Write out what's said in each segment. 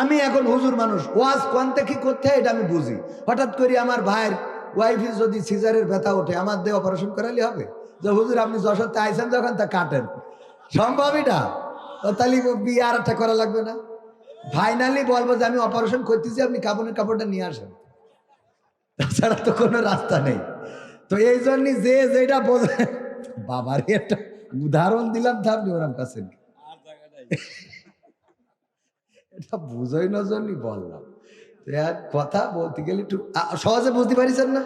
আমি এখন হুজুর মানুষ, ওয়াজ কোনতে কি করতে হয় এটা আমি বুঝি। হঠাৎ করে আমার ভাইয়ের ওয়াইফের যদি সিজারের ব্যথা ওঠে, আমার দিয়ে অপারেশন করালে হবে? যে হুজুর আপনি যশোরতে আইসেন যখন তা কাটেন, সম্ভব এটা? তাহলে বিয়ে আর একটা করা লাগবে না? ফাইনালি বলবো যে আমি অপারেশন করতেছি, আপনি কাপড়ের কাপড়টা নিয়ে আসেন, তাছাড়া তো কোনো রাস্তা নেই। তো এই জন্যই যে যেটা বোঝে, বাবার একটা উদাহরণ দিলাম তো আপনি ওরম কাছে এটা বুঝাই না জন্যই বললাম। কথা বলতে গেলে একটু সহজে বুঝতে পারিছেন না?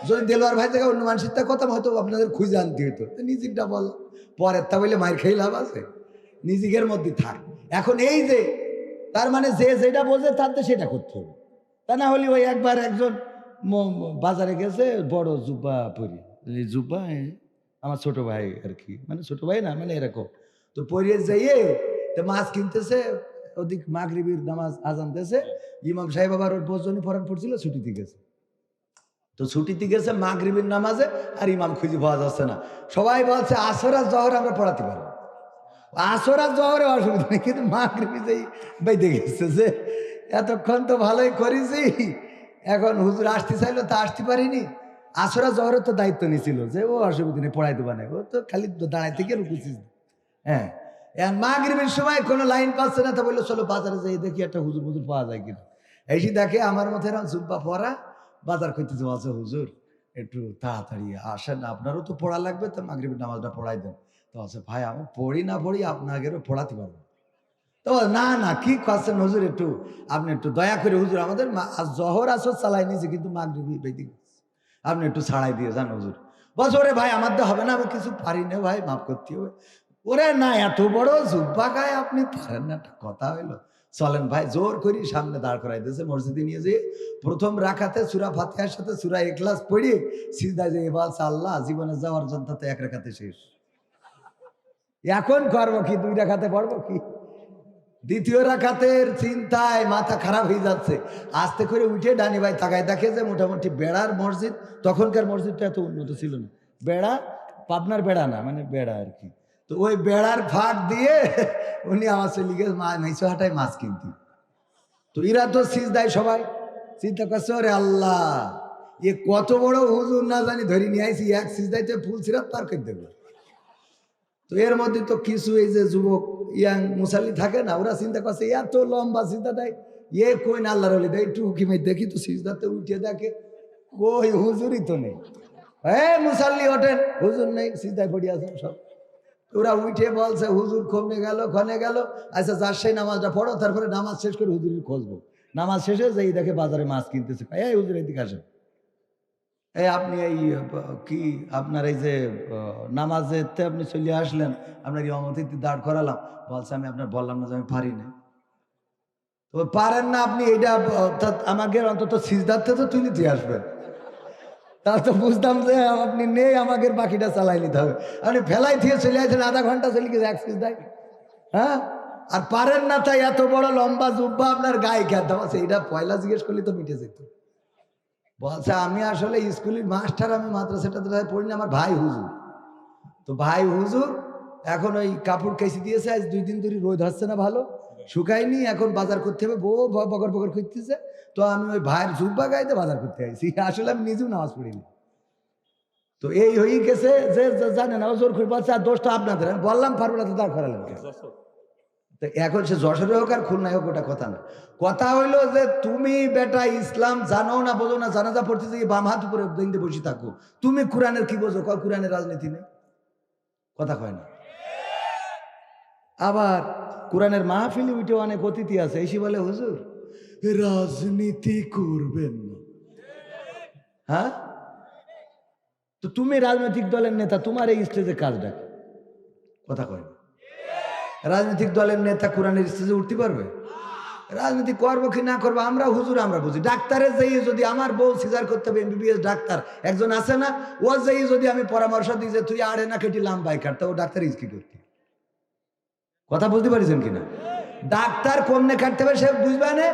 যদি দেলোয়ার ভাই থেকে অন্য মানুষের তা কথা হয়তো আপনাদের খুঁজে আনতে হতো, নিজেরটা বল, পরের তা বলে মায়ের খেয়ে লাভ আছে? নিজের মধ্যে থাক। এখন এই যে তার মানে যে যেটা বোঝে তার তো সেটা করতে হবে, তা না হলে ওই একবার একজন বাজারে গেছে বড় জুব্বা পরি, এই জুব্বা আমার ছোট ভাই আর কি, মানে ছোট ভাই না মানে এরকম, তো পরিয়ে যাইয়ে তো মাছ কিনতেছে, ওদিক মাগরিবির নামাজ আজানতেছে, ইমাম সাহেব আবার ওর বজনী পরাণ পড়ছিল, ছুটিতে গেছে। তো ছুটিতে গেছে মাগরিবির নামাজে, আর ইমাম খুঁজে পাওয়া যাচ্ছে না। সবাই বলছে আসর আর জহর আমরা পড়াতে পারবো, আসর আর জহরে অসুবিধা নেই, কিন্তু মাগরিবি যেই বেঁধে গেছে যে এতক্ষণ তো ভালোই করেছি, এখন হুজুর আসতে চাইলো তা আসতে পারিনি। আসর আর জহরের তো দায়িত্ব নিয়েছিল যে ও অসুবিধা নেই পড়াই দেবা না, ও তো খালি দাঁড়াই থেকে রুকুছিস। হ্যাঁ, মাগরিবের সময় কোনো লাইন পাচ্ছে না, তো বললো চলো বাজারে যাই দেখি একটা হুজুর হুজুর পাওয়া যায় কিনা। এসে দেখে আমার মধ্যে এরকম জুব্বা পরা বাজার করতেছে, বলছে হুজুর একটু তাড়াতাড়ি আসেন, আপনারও তো পড়া লাগবে, তো মাগরিবের নামাজটা পড়াই দেন। তো বলছে ভাই আমি পড়ি না পড়ি আপনাদেরও পড়াতে পারবো। তো না না কি করছেন হুজুর, একটু আপনি একটু দয়া করে হুজুর, আমাদের জহর আসর চালাই নিয়েছে কিন্তু মাগরিবি বেদিক আপনি একটু ছাড়াই দিয়ে যান হুজুর। বলছে ওরে ভাই আমার তো হবে না, আমি কিছু পারি না ভাই, মাফ করতে হবে। ওরে না এত বড় জুব্বা গায়ে আপনি পারেন না, একটা কথা হইলো, চলেন ভাই, জোর করি সামনে দাঁড় করাই দিয়েছে, মসজিদে নিয়ে যেয়ে প্রথম রাখাতে সূরা ফাতিহার সাথে সূরা ইখলাস পড়িয়ে সিজদায় যেয়ে বলছে আল্লাহ জীবনে যাওয়ার জন্য তো এক রাকাতে শেষ, এখন করবো কি, দুই রাকাতে পড়বো কি? দ্বিতীয় রাকাতের চিন্তায় মাথা খারাপ হয়ে যাচ্ছে, আস্তে করে উঠে ডানি ভাই তাকায় দেখে যে মোটামুটি বেড়ার মসজিদ, তখনকার মসজিদটা এত উন্নত ছিল না, বেড়া পাবনার বেড়া না মানে বেড়া আর কি। তো ওই বেড়ার ফাঁক দিয়ে উনি আমার চলে গেছে মাইসহাটায় মাছ কিনতে। তো এরা তো সিজদায় সবাই চিন্তা করছে ওরে আল্লাহ এ কত বড় হুজুর না জানি ধরে নিয়ে আইসি, এক সিজদাইতে ফুল সিরাত পার করে দেবে। তো এর মধ্যে তো কিছু এই যে যুবক ইয়াং মুসাল্লি থাকে না, ওরা চিন্তা করছে এত লম্বা সিজদা দেয়, এ কই না আল্লাহর ওলি দেয়, একটু উকি মাই দেখি তো সিজদাতে উঠে দেখে কই হুজুরই তো নেই। মুসাল্লি ওঠেন, হুজুর নেই, সিজদায় পড়ে আছেন সব। ওরা উঠে বলছে হুজুর খনে গেল খনে গেল, আচ্ছা যার সেই নামাজটা পড়ো, তারপরে নামাজ শেষ করে হুজুরের খুঁজবো। নামাজ শেষে যেই দেখে বাজারে মাছ কিনতেছে, এই হুজুর এদিকে আসেন, এই আপনি এই কি আপনার এই যে নামাজেতে আপনি চলে আসলেন, আপনার ইমামতিতে দাঁড় করালাম, বলছে আমি আপনার বললাম না যে আমি পারি না। তো পারেন না আপনি, এইটা আমাকে অন্তত সিজদাতে তো তুলে দিয়ে আসবেন, তা তো বুঝতাম যে আপনি নেই, আমাকে বাকিটা চালাই নিতে হবে। আপনি ফেলাই দিয়ে চলে আসেন, আধা ঘন্টা চলে গেছে এক সিজদায়। হ্যাঁ, আর পারেন না তাই এত বড় লম্বা জুব্বা আপনার গায়ে খেতে আছে, এটা পয়লা জিজ্ঞেস করলে তো মিটে যেত। বলছে আমি আসলে স্কুলের মাস্টার, আমি মাদ্রাসাটাতে পড়ি না, আমার ভাই হুজুর। তো ভাই হুজুর এখন ওই কাপড় কেসি দিয়েছে, আজ 2 দিন ধরে রোদ হচ্ছে না ভালো, শুকায়নি, এখন বাজার করতে হবে, বউ বকর বকর করতেছে। তো আমি ওই ভাইয়ের জুব্বা গাইতে বাজার করতে আইছি, আসলে আমি নিজেও নামাজ পড়িনি। তো এই হয়ে গেছে যে জানে না, ও জোর করে বলছে আর দোষটা আপনাদের, আমি বললাম পারবো না তো দাঁড় করালেন কেন? তো এখন সে যশোরে হোক আর খুলনায় হোক, ওটা কথা না। কথা হইলো যে তুমি বেটা ইসলাম জানো না বোঝো না, জানাজা পড়তেছে বাম হাত উপরে দিনতে বসে থাকো, তুমি কোরআনের কি বোঝো? কোরআনের রাজনীতি নেই, কথা কয় না। আবার কোরআনের মাহফিলে উঠে অনেক অতিথি আছে, এসে বলে হুজুর রাজনীতি করবেন না। হ্যাঁ, তো তুমি রাজনৈতিক দলের নেতা, তোমার এই স্টেজে কাজ ডাকে, কথা কয় না। রাজনৈতিক দলের নেতা কোরআনের স্টেজে উঠতে পারবে? রাজনীতি করবো কি না করবো আমরা হুজুর আমরা বুঝি। ডাক্তারের যেই যদি আমার বউ সিজার করতে হবে, এমবিবিএস ডাক্তার একজন আছে না, ও যেই যদি আমি পরামর্শ দিই যে তুই আড়ে না কেটে লাম্বাই কাট, তা ও ডাক্তার কি করতে, কথা বলতে পারিছেন কিনা? ডাক্তার কমনে কাটতে হবে সে বুঝবে না।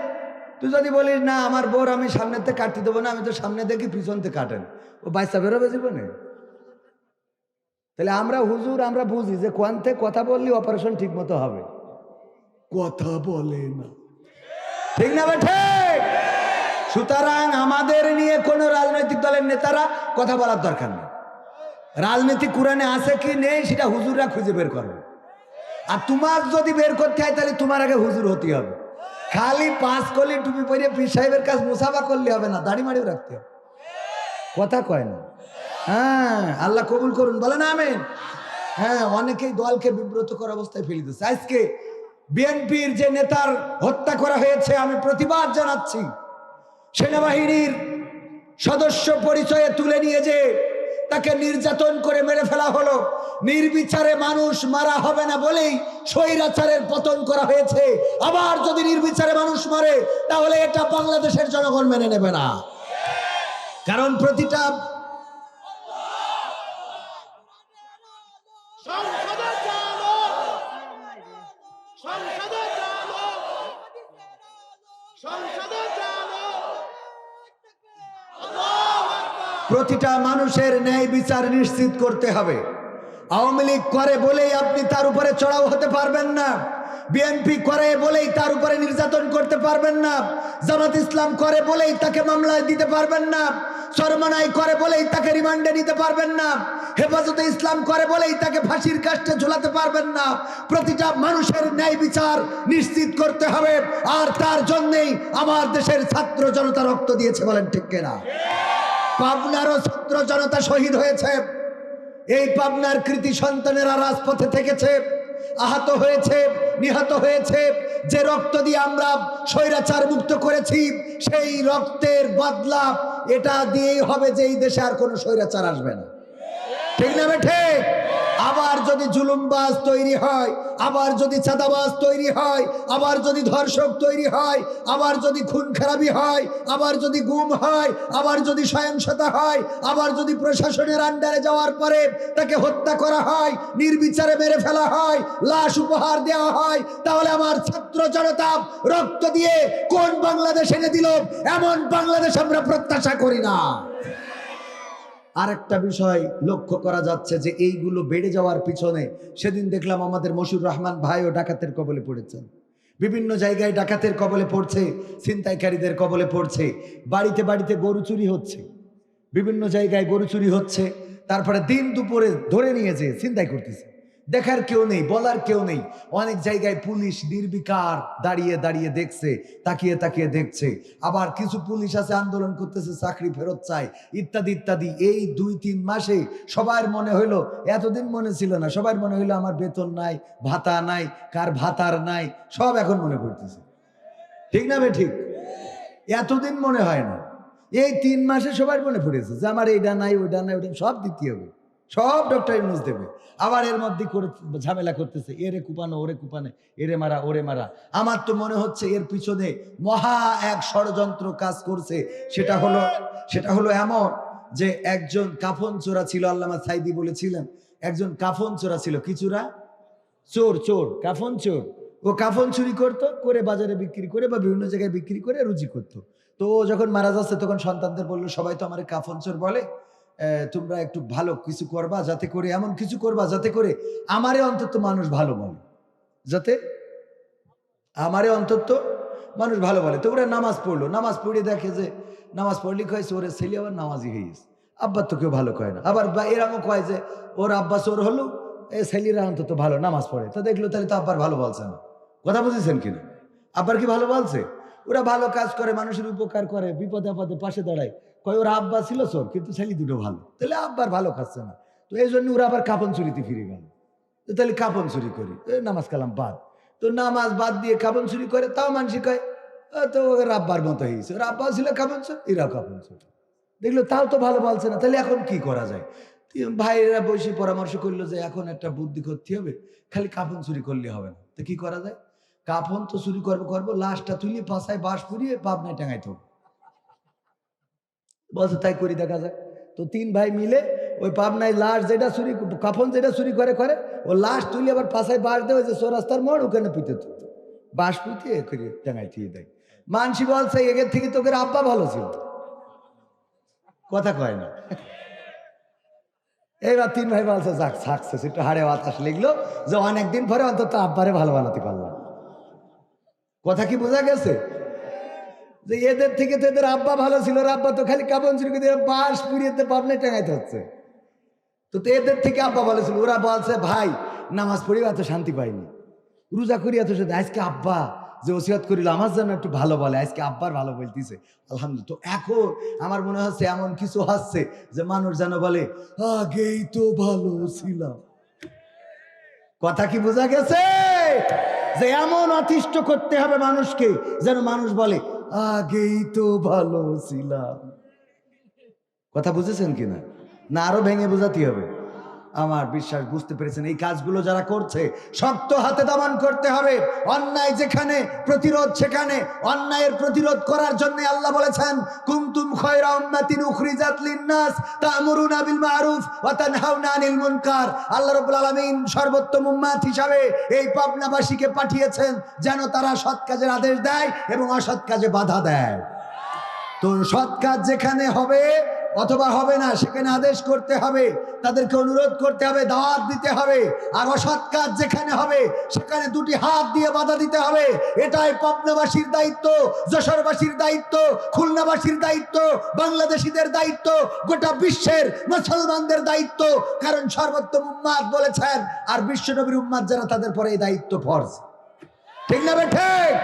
তুই যদি বলিস না আমার বউর আমি সামনেতে কাটতে দেবো না, আমি তো সামনে দেখি পিছনতে কাটেন, ও বাচ্চা বেরোবে জীবনে। তাহলে আমরা হুজুর আমরা বুঝি যে কোয়ান্তে কথা বললে অপারেশন ঠিক মতো হবে, কথা বলে না। ঠিক না বেঠে? সুতরাং আমাদের নিয়ে কোন রাজনৈতিক দলের নেতারা কথা বলার দরকার নেই। রাজনীতি কোরআনে আছে কি নেই সেটা হুজুররা খুঁজে বের করবে। আর তোমার যদি বের করতে হয় তাহলে তোমার আগে হুজুর হতে হবে। খালি 5 কলি টুপি পরে পীর সাহেবের কাছে মুসাফা করলে হবে না, দাড়ি মাড়িও রাখতে হবে। কথা কয় না? হ্যাঁ, আল্লাহ কবুল করুন, বলেন আমিন। হ্যাঁ, অনেকেই দলকে বিব্রতকর অবস্থায় ফেলে দিচ্ছে। আজকে বিএনপির যে নেতার হত্যা করা হয়েছে, আমি প্রতিবাদ জানাচ্ছি। সেনাবাহিনীর সদস্য পরিচয়ে তুলে নিয়ে যে তাকে নির্যাতন করে মেরে ফেলা হলো। নির্বিচারে মানুষ মারা হবে না বলেই স্বৈরাচারের পতন করা হয়েছে। আবার যদি নির্বিচারে মানুষ মারে তাহলে এটা বাংলাদেশের জনগণ মেনে নেবে না। কারণ প্রতিটা মানুষের ন্যায় বিচার নিশ্চিত করতে হবে। আওয়ামী লীগ করে বলেই আপনি তার উপরে চড়াও হতে পারবেন না। বিএনপি করে বলেই তার উপরে নির্যাতন করতে পারবেন না। জামাত ইসলাম করে বলেই তাকে মামলায় দিতে পারবেন না। চরমনাই করে বলেই তাকে রিমান্ডে নিতে পারবেন না। হেফাজতে ইসলাম করে বলেই তাকে ফাঁসির কাস্টে ঝুলাতে পারবেন না। প্রতিটা মানুষের ন্যায় বিচার নিশ্চিত করতে হবে। আর তার জন্যই আমার দেশের ছাত্র জনতা রক্ত দিয়েছে, বলেন ঠিক কিনা? পাবনারও ছাত্র জনতা শহীদ হয়েছে। এই পাবনার কৃতি সন্তানেরা রাজপথে থেকেছে, আহত হয়েছে, নিহত হয়েছে। যে রক্ত দিয়ে আমরা স্বৈরাচার মুক্ত করেছি, সেই রক্তের বদলা এটা দিয়েই হবে যে এই দেশে আর কোনো স্বৈরাচার আসবে না। ঠিক না বেঠে? আবার যদি জুলুমবাজ তৈরি হয়, আবার যদি চাঁদাবাজ তৈরি হয়, আবার যদি ধর্ষক তৈরি হয়, আবার যদি খুন খারাপি হয়, আবার যদি গুম হয়, আবার যদি সহিংসতা হয়, আবার যদি প্রশাসনের আন্ডারে যাওয়ার পরে তাকে হত্যা করা হয়, নির্বিচারে মেরে ফেলা হয়, লাশ উপহার দেওয়া হয়, তাহলে আমার ছাত্র জনতা রক্ত দিয়ে কোন বাংলাদেশ এনে দিল? এমন বাংলাদেশ আমরা প্রত্যাশা করি না। আরেকটা বিষয় লক্ষ্য করা যাচ্ছে যে এইগুলো বেড়ে যাওয়ার পিছনে, সেদিন দেখলাম আমাদের মশিউর রহমান ভাইও ডাকাতের কবলে পড়েছেন। বিভিন্ন জায়গায় ডাকাতের কবলে পড়ছে, ছিনতাইকারীদের কবলে পড়ছে। বাড়িতে বাড়িতে গরু চুরি হচ্ছে, বিভিন্ন জায়গায় গরু চুরি হচ্ছে। তারপরে দিন দুপুরে ধরে নিয়ে যেয়ে ছিনতাই করতেছে। দেখার কেউ নেই, বলার কেউ নেই। অনেক জায়গায় পুলিশ নির্বিকার দাঁড়িয়ে দাঁড়িয়ে দেখছে, তাকিয়ে তাকিয়ে দেখছে। আবার কিছু পুলিশ আছে আন্দোলন করতেছে, চাকরি ফেরত চায়, ইত্যাদি ইত্যাদি। এই 2-3 মাসে সবার মনে হইলো, এতদিন মনে ছিল না, সবার মনে হইলো আমার বেতন নাই, ভাতা নাই, কার ভাতার নাই, সব এখন মনে পড়তেছে। ঠিক না বে ঠিক? এতদিন মনে হয় না, এই 3 মাসে সবার মনে পড়েছে যে আমার এইটা নাই, ওইটা নাই, ওইটা সব দিতে হবে, সব ডক্টর ইউনূস দেবে। আবার এর মধ্যে করে ঝামেলা করতেছে, এরে কুপানো, ওরে কুপানে, এরে মারা, ওরে মারা। আমার তো মনে হচ্ছে এর পিছনে মহা এক ষড়যন্ত্র কাজ করছে। সেটা হলো এমন যে একজন কাফন চোরা ছিল, আল্লামা সাইদি বলেছিলেন, একজন কাফন চোরা ছিল। কি চোরা? চোর, কাফন চোর। ও কাফন চুরি করতো, করে বাজারে বিক্রি করে বা বিভিন্ন জায়গায় বিক্রি করে রুজি করতো। তো ও যখন মারা যাচ্ছে তখন সন্তানদের বললো, সবাই তো আমার কাফন চোর বলে, তোমরা একটু ভালো কিছু করবা, যাতে করে এমন কিছু করবা যাতে করে আমারে অন্তত মানুষ ভালো বলে, যাতে আমারে অন্তত মানুষ ভালো বলে। তো ওরা নামাজ পড়লো, নামাজ পড়ে দেখে যে নামাজ পড়লি কয়েছে ওরে ছেলে আবার নামাজি হয়ে গেছে, আব্বার তো কেউ ভালো কয় না। আবার এরকম কয় যে ওর আব্বা চোর হলো, এই ছেলেরা অন্তত ভালো নামাজ পড়ে। তো দেখলো তাহলে তো আব্বার ভালো বলছে না। কথা বুঝেছেন কিনা? আব্বার কি ভালো বলছে? ওরা ভালো কাজ করে, মানুষের উপকার করে, বিপদে আপদে পাশে দাঁড়ায়। কয় ওর আব্বা ছিল চোর কিন্তু ছেলে দুটো ভালো, তাহলে আব্বার ভালো খাচ্ছে না। তো এই জন্য ওরা আবার কাপন চুরিতে ফিরে গেল। তো তাহলে কাপন চুরি করি, নামাজ কালাম বাদ। তো নামাজ বাদ দিয়ে কাপন চুরি করে, তাও মানুষ কয় তো ওর আব্বার মতো হয়েছে, ওর আব্বা ছিল কাপন চোর, এরাও কাপন চোর। দেখলো তাও তো ভালো বলছে না, তাহলে এখন কি করা যায়? ভাইয়েরা বসে পরামর্শ করলো যে এখন একটা বুদ্ধি করতে হবে, খালি কাপন চুরি করলে হবে না। তো কি করা যায়? কাফন তো চুরি করবো, লাশটা তুলি পাশায় বাঁশ পুড়িয়ে পাবনায় টাঙাইতে হবে। বলছে তাই করি, দেখা যায়। তো 3 ভাই মিলে ওই পাবনায় লাশ যেটা চুরি, কাফন যেটা চুরি করে ও লাশ তুলি আবার পাশায় বাঁশ দেয়, যে চৌরাস্তার মোড়, ওখানে পুঁতে তুলতো, বাঁশ পুঁতে করে টাঙাই থিয়ে দেয়। মানসি বলছে এগের থেকে তোকে আব্বা ভালো ছিল, কথা কয় না। এইবার 3 ভাই বলছে যাক সাকসেস, একটু হাড়ে বাতাস লিখলো যে অনেকদিন পরে অন্তত আব্বারে ভালো বানাতে পারলাম। কথা কি বোঝা গেছে? যে এদের থেকে তো এদের আব্বা ভালো ছিল, আব্বা তো খালি কাপন চুরি দিয়ে বাঁশ পুড়িয়েতে পাবনে টাঙাইতে হচ্ছে। তো এদের থেকে আব্বা ভালো ছিল। ওরা বলছে ভাই নামাজ পড়ি এত শান্তি পাইনি, রোজা করি এত সাথে, আজকে আব্বা যে ওসিয়ত করিল আমার জন্য একটু ভালো বলে, আজকে আব্বার ভালো বলতেছে, আলহামদুলিল্লাহ। তো এখন আমার মনে হচ্ছে এমন কিছু হচ্ছে যে মানুষ যেন বলে আগেই তো ভালো ছিলাম। কথা কি বোঝা গেছে? যে এমন অতিষ্ঠ করতে হবে মানুষকে যেন মানুষ বলে আগেই তো ভালো ছিলাম। কথা বুঝেছেন কিনা? না আরো ভেঙে বোঝাতে হবে? আমার বিশ্বাস বুঝতে পেরেছেন। এই কাজগুলো যারা করছে শক্ত হাতে দমন করতে হবে। অন্যায় যেখানে প্রতিরোধ সেখানে। অন্যায়ের প্রতিরোধ করার জন্য আল্লাহ বলেছেন কুনতুম খায়রা উম্মাতিন উখরিজাত লিন-নাস তা'মুরুনা বিল মা'রুফ ওয়া তানহাউনা আনিল মুনকার। আল্লাহ রাব্বুল আলামিন সর্বোত্তম উম্মাত হিসাবে এই পাবনাবাসীকে পাঠিয়েছেন যেন তারা সৎ কাজের আদেশ দেয় এবং অসৎ কাজে বাধা দেয়। তো সৎ কাজ যেখানে হবে অথবা হবে না সেখানে আদেশ করতে হবে, তাদেরকে অনুরোধ করতে হবে, দাওয়াত দিতে হবে। আর অসৎ কাজ যেখানে হবে সেখানে দুটি হাত দিয়ে বাধা দিতে হবে। এটাই পাবনাবাসীর দায়িত্ব, যশোরবাসীর দায়িত্ব, খুলনাবাসীর দায়িত্ব, বাংলাদেশিদের দায়িত্ব, গোটা বিশ্বের মুসলমানদের দায়িত্ব। কারণ সর্বোত্তম উম্মাত বলেছেন, আর বিশ্বনবীর উম্মাত যারা তাদের পরে এই দায়িত্ব ফরজ। ঠিক না ঠিক?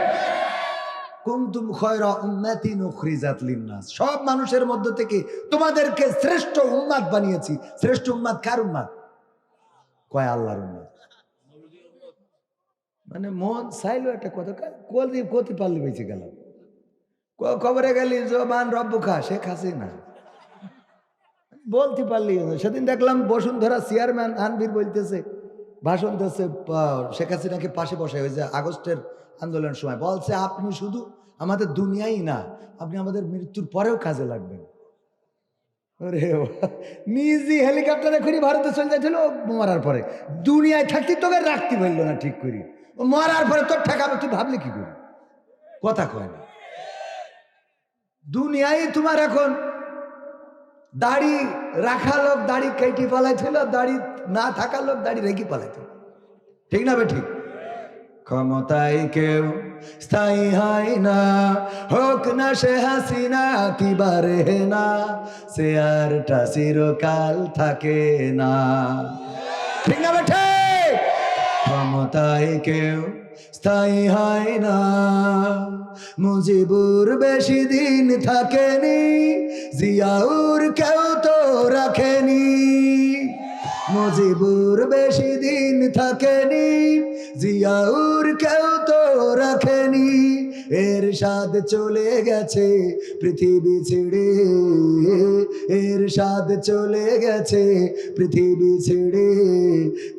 কুনতুম খায়রা উম্মাতিন উখরিজাত লিন-নাস, সব মানুষের মধ্য থেকে তোমাদেরকে শ্রেষ্ঠ উম্মাত বানিয়েছি। শ্রেষ্ঠ উম্মাত কার উম্মাত? কয় আল্লাহর উম্মাত। মানে মন চাইলো একটা কথা কতি পারলে বেঁচে গেল। কবরে গেলি জবান রব্বুকা শেখ হাসিনা বলতে পারলি। সেদিন দেখলাম বসুন্ধরা চেয়ারম্যান আনবির বলতেছে, ভাষণ দিচ্ছে শেখ হাসিনাকে পাশে বসায়, হয়েছে আগস্টের আন্দোলনের সময়, বলছে আপনি শুধু আমাদের দুনিয়াই না, আপনি আমাদের মৃত্যুর পরেও কাজে লাগবেন। নিজে হেলিকপ্টারে করে ভারতে চলে যাচ্ছিল মরার পরে, দুনিয়ায় থাকতে তোকে রাখতে পারল না ঠিক করি, মরার পরে তোর ঠেকাবে, তুই ভাবলি কি করি? কথা কয় না। দুনিয়ায় তোমার এখন দাড়ি রাখা লোক দাড়ি কেটে পালাইছিল, দাড়ি না থাকা লোক দাড়ি রেখে পালাইছিল। ঠিক না বে ঠিক? ক্ষমতায় কেউ স্থায়ী হয় না, হোক না সে হাসিনা কি বারে না, সে আরটা চিরকাল থাকে না। ঠিক না বে ঠিক? ক্ষমতায় কেউ স্থায়ী হয় না, মুজিবুর বেশি দিন থাকেনি, জিয়াউর কেউ তো রাখেনি। মুজিবুর বেশি দিন থাকেনি, জিয়াউর কেউ তো রাখেনি। এরশাদ চলে গেছে পৃথিবী ছেড়ে, এরশাদ চলে গেছে পৃথিবী ছেড়ে,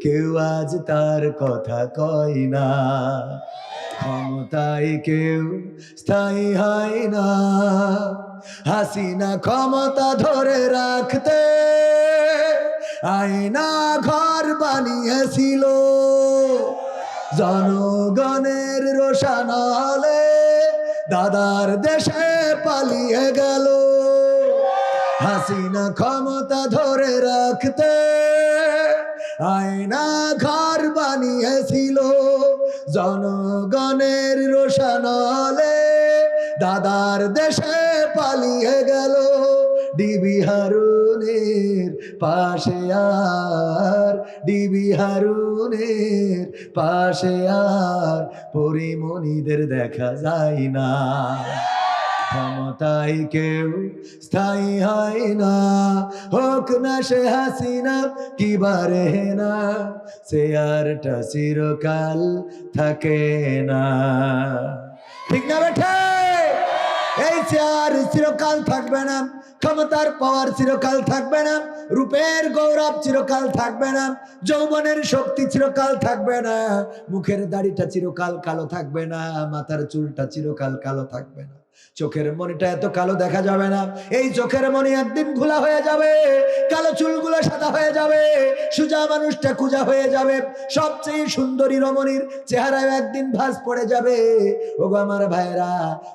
কেউ আজ তার কথা কয় না। ক্ষমতায় কেউ স্থায়ী হয় না, হাসিনা ক্ষমতা ধরে রাখতে আয়না ঘর বানিয়েছিল, জনগণের রোশনালে দাদার দেশে পালিয়ে গেল। হাসিনা ক্ষমতা ধরে রাখতে আয়না ঘর বানিয়েছিল, জনগণের রোশনালে দাদার দেশে পালিয়ে গেল। ডিবি হারুনের পাশে আর, ডিবি হারুনের পাশে আর পরিমণিদের দেখা যায় না। ক্ষমতায় কেউ স্থায়ী হয় না, হোক না সে হাসিনা কি বারে না, সে আরটা চিরকাল থাকে না। ঠিক না বেঠে? এই চেয়ার চিরকাল থাকবে না, ক্ষমতার পাওয়ার চিরকাল থাকবে না, রূপের গৌরব চিরকাল থাকবে না, যৌবনের শক্তি চিরকাল থাকবে না, মুখের দাড়িটা চিরকাল কালো থাকবে না, মাথার চুলটা চিরকাল কালো থাকবে না, চোখের মনিটা এত কালো দেখা যাবে না। এই চোখের মনি একদিন ঘোলা হয়ে যাবে, কালো চুলগুলো সাদা হয়ে যাবে, সুজা মানুষটা কুজা হয়ে যাবে, সবচেয়ে সুন্দরী রমণীর চেহারায় একদিন ভাঁজ পড়ে যাবে। ওগো আমার ভাইরা,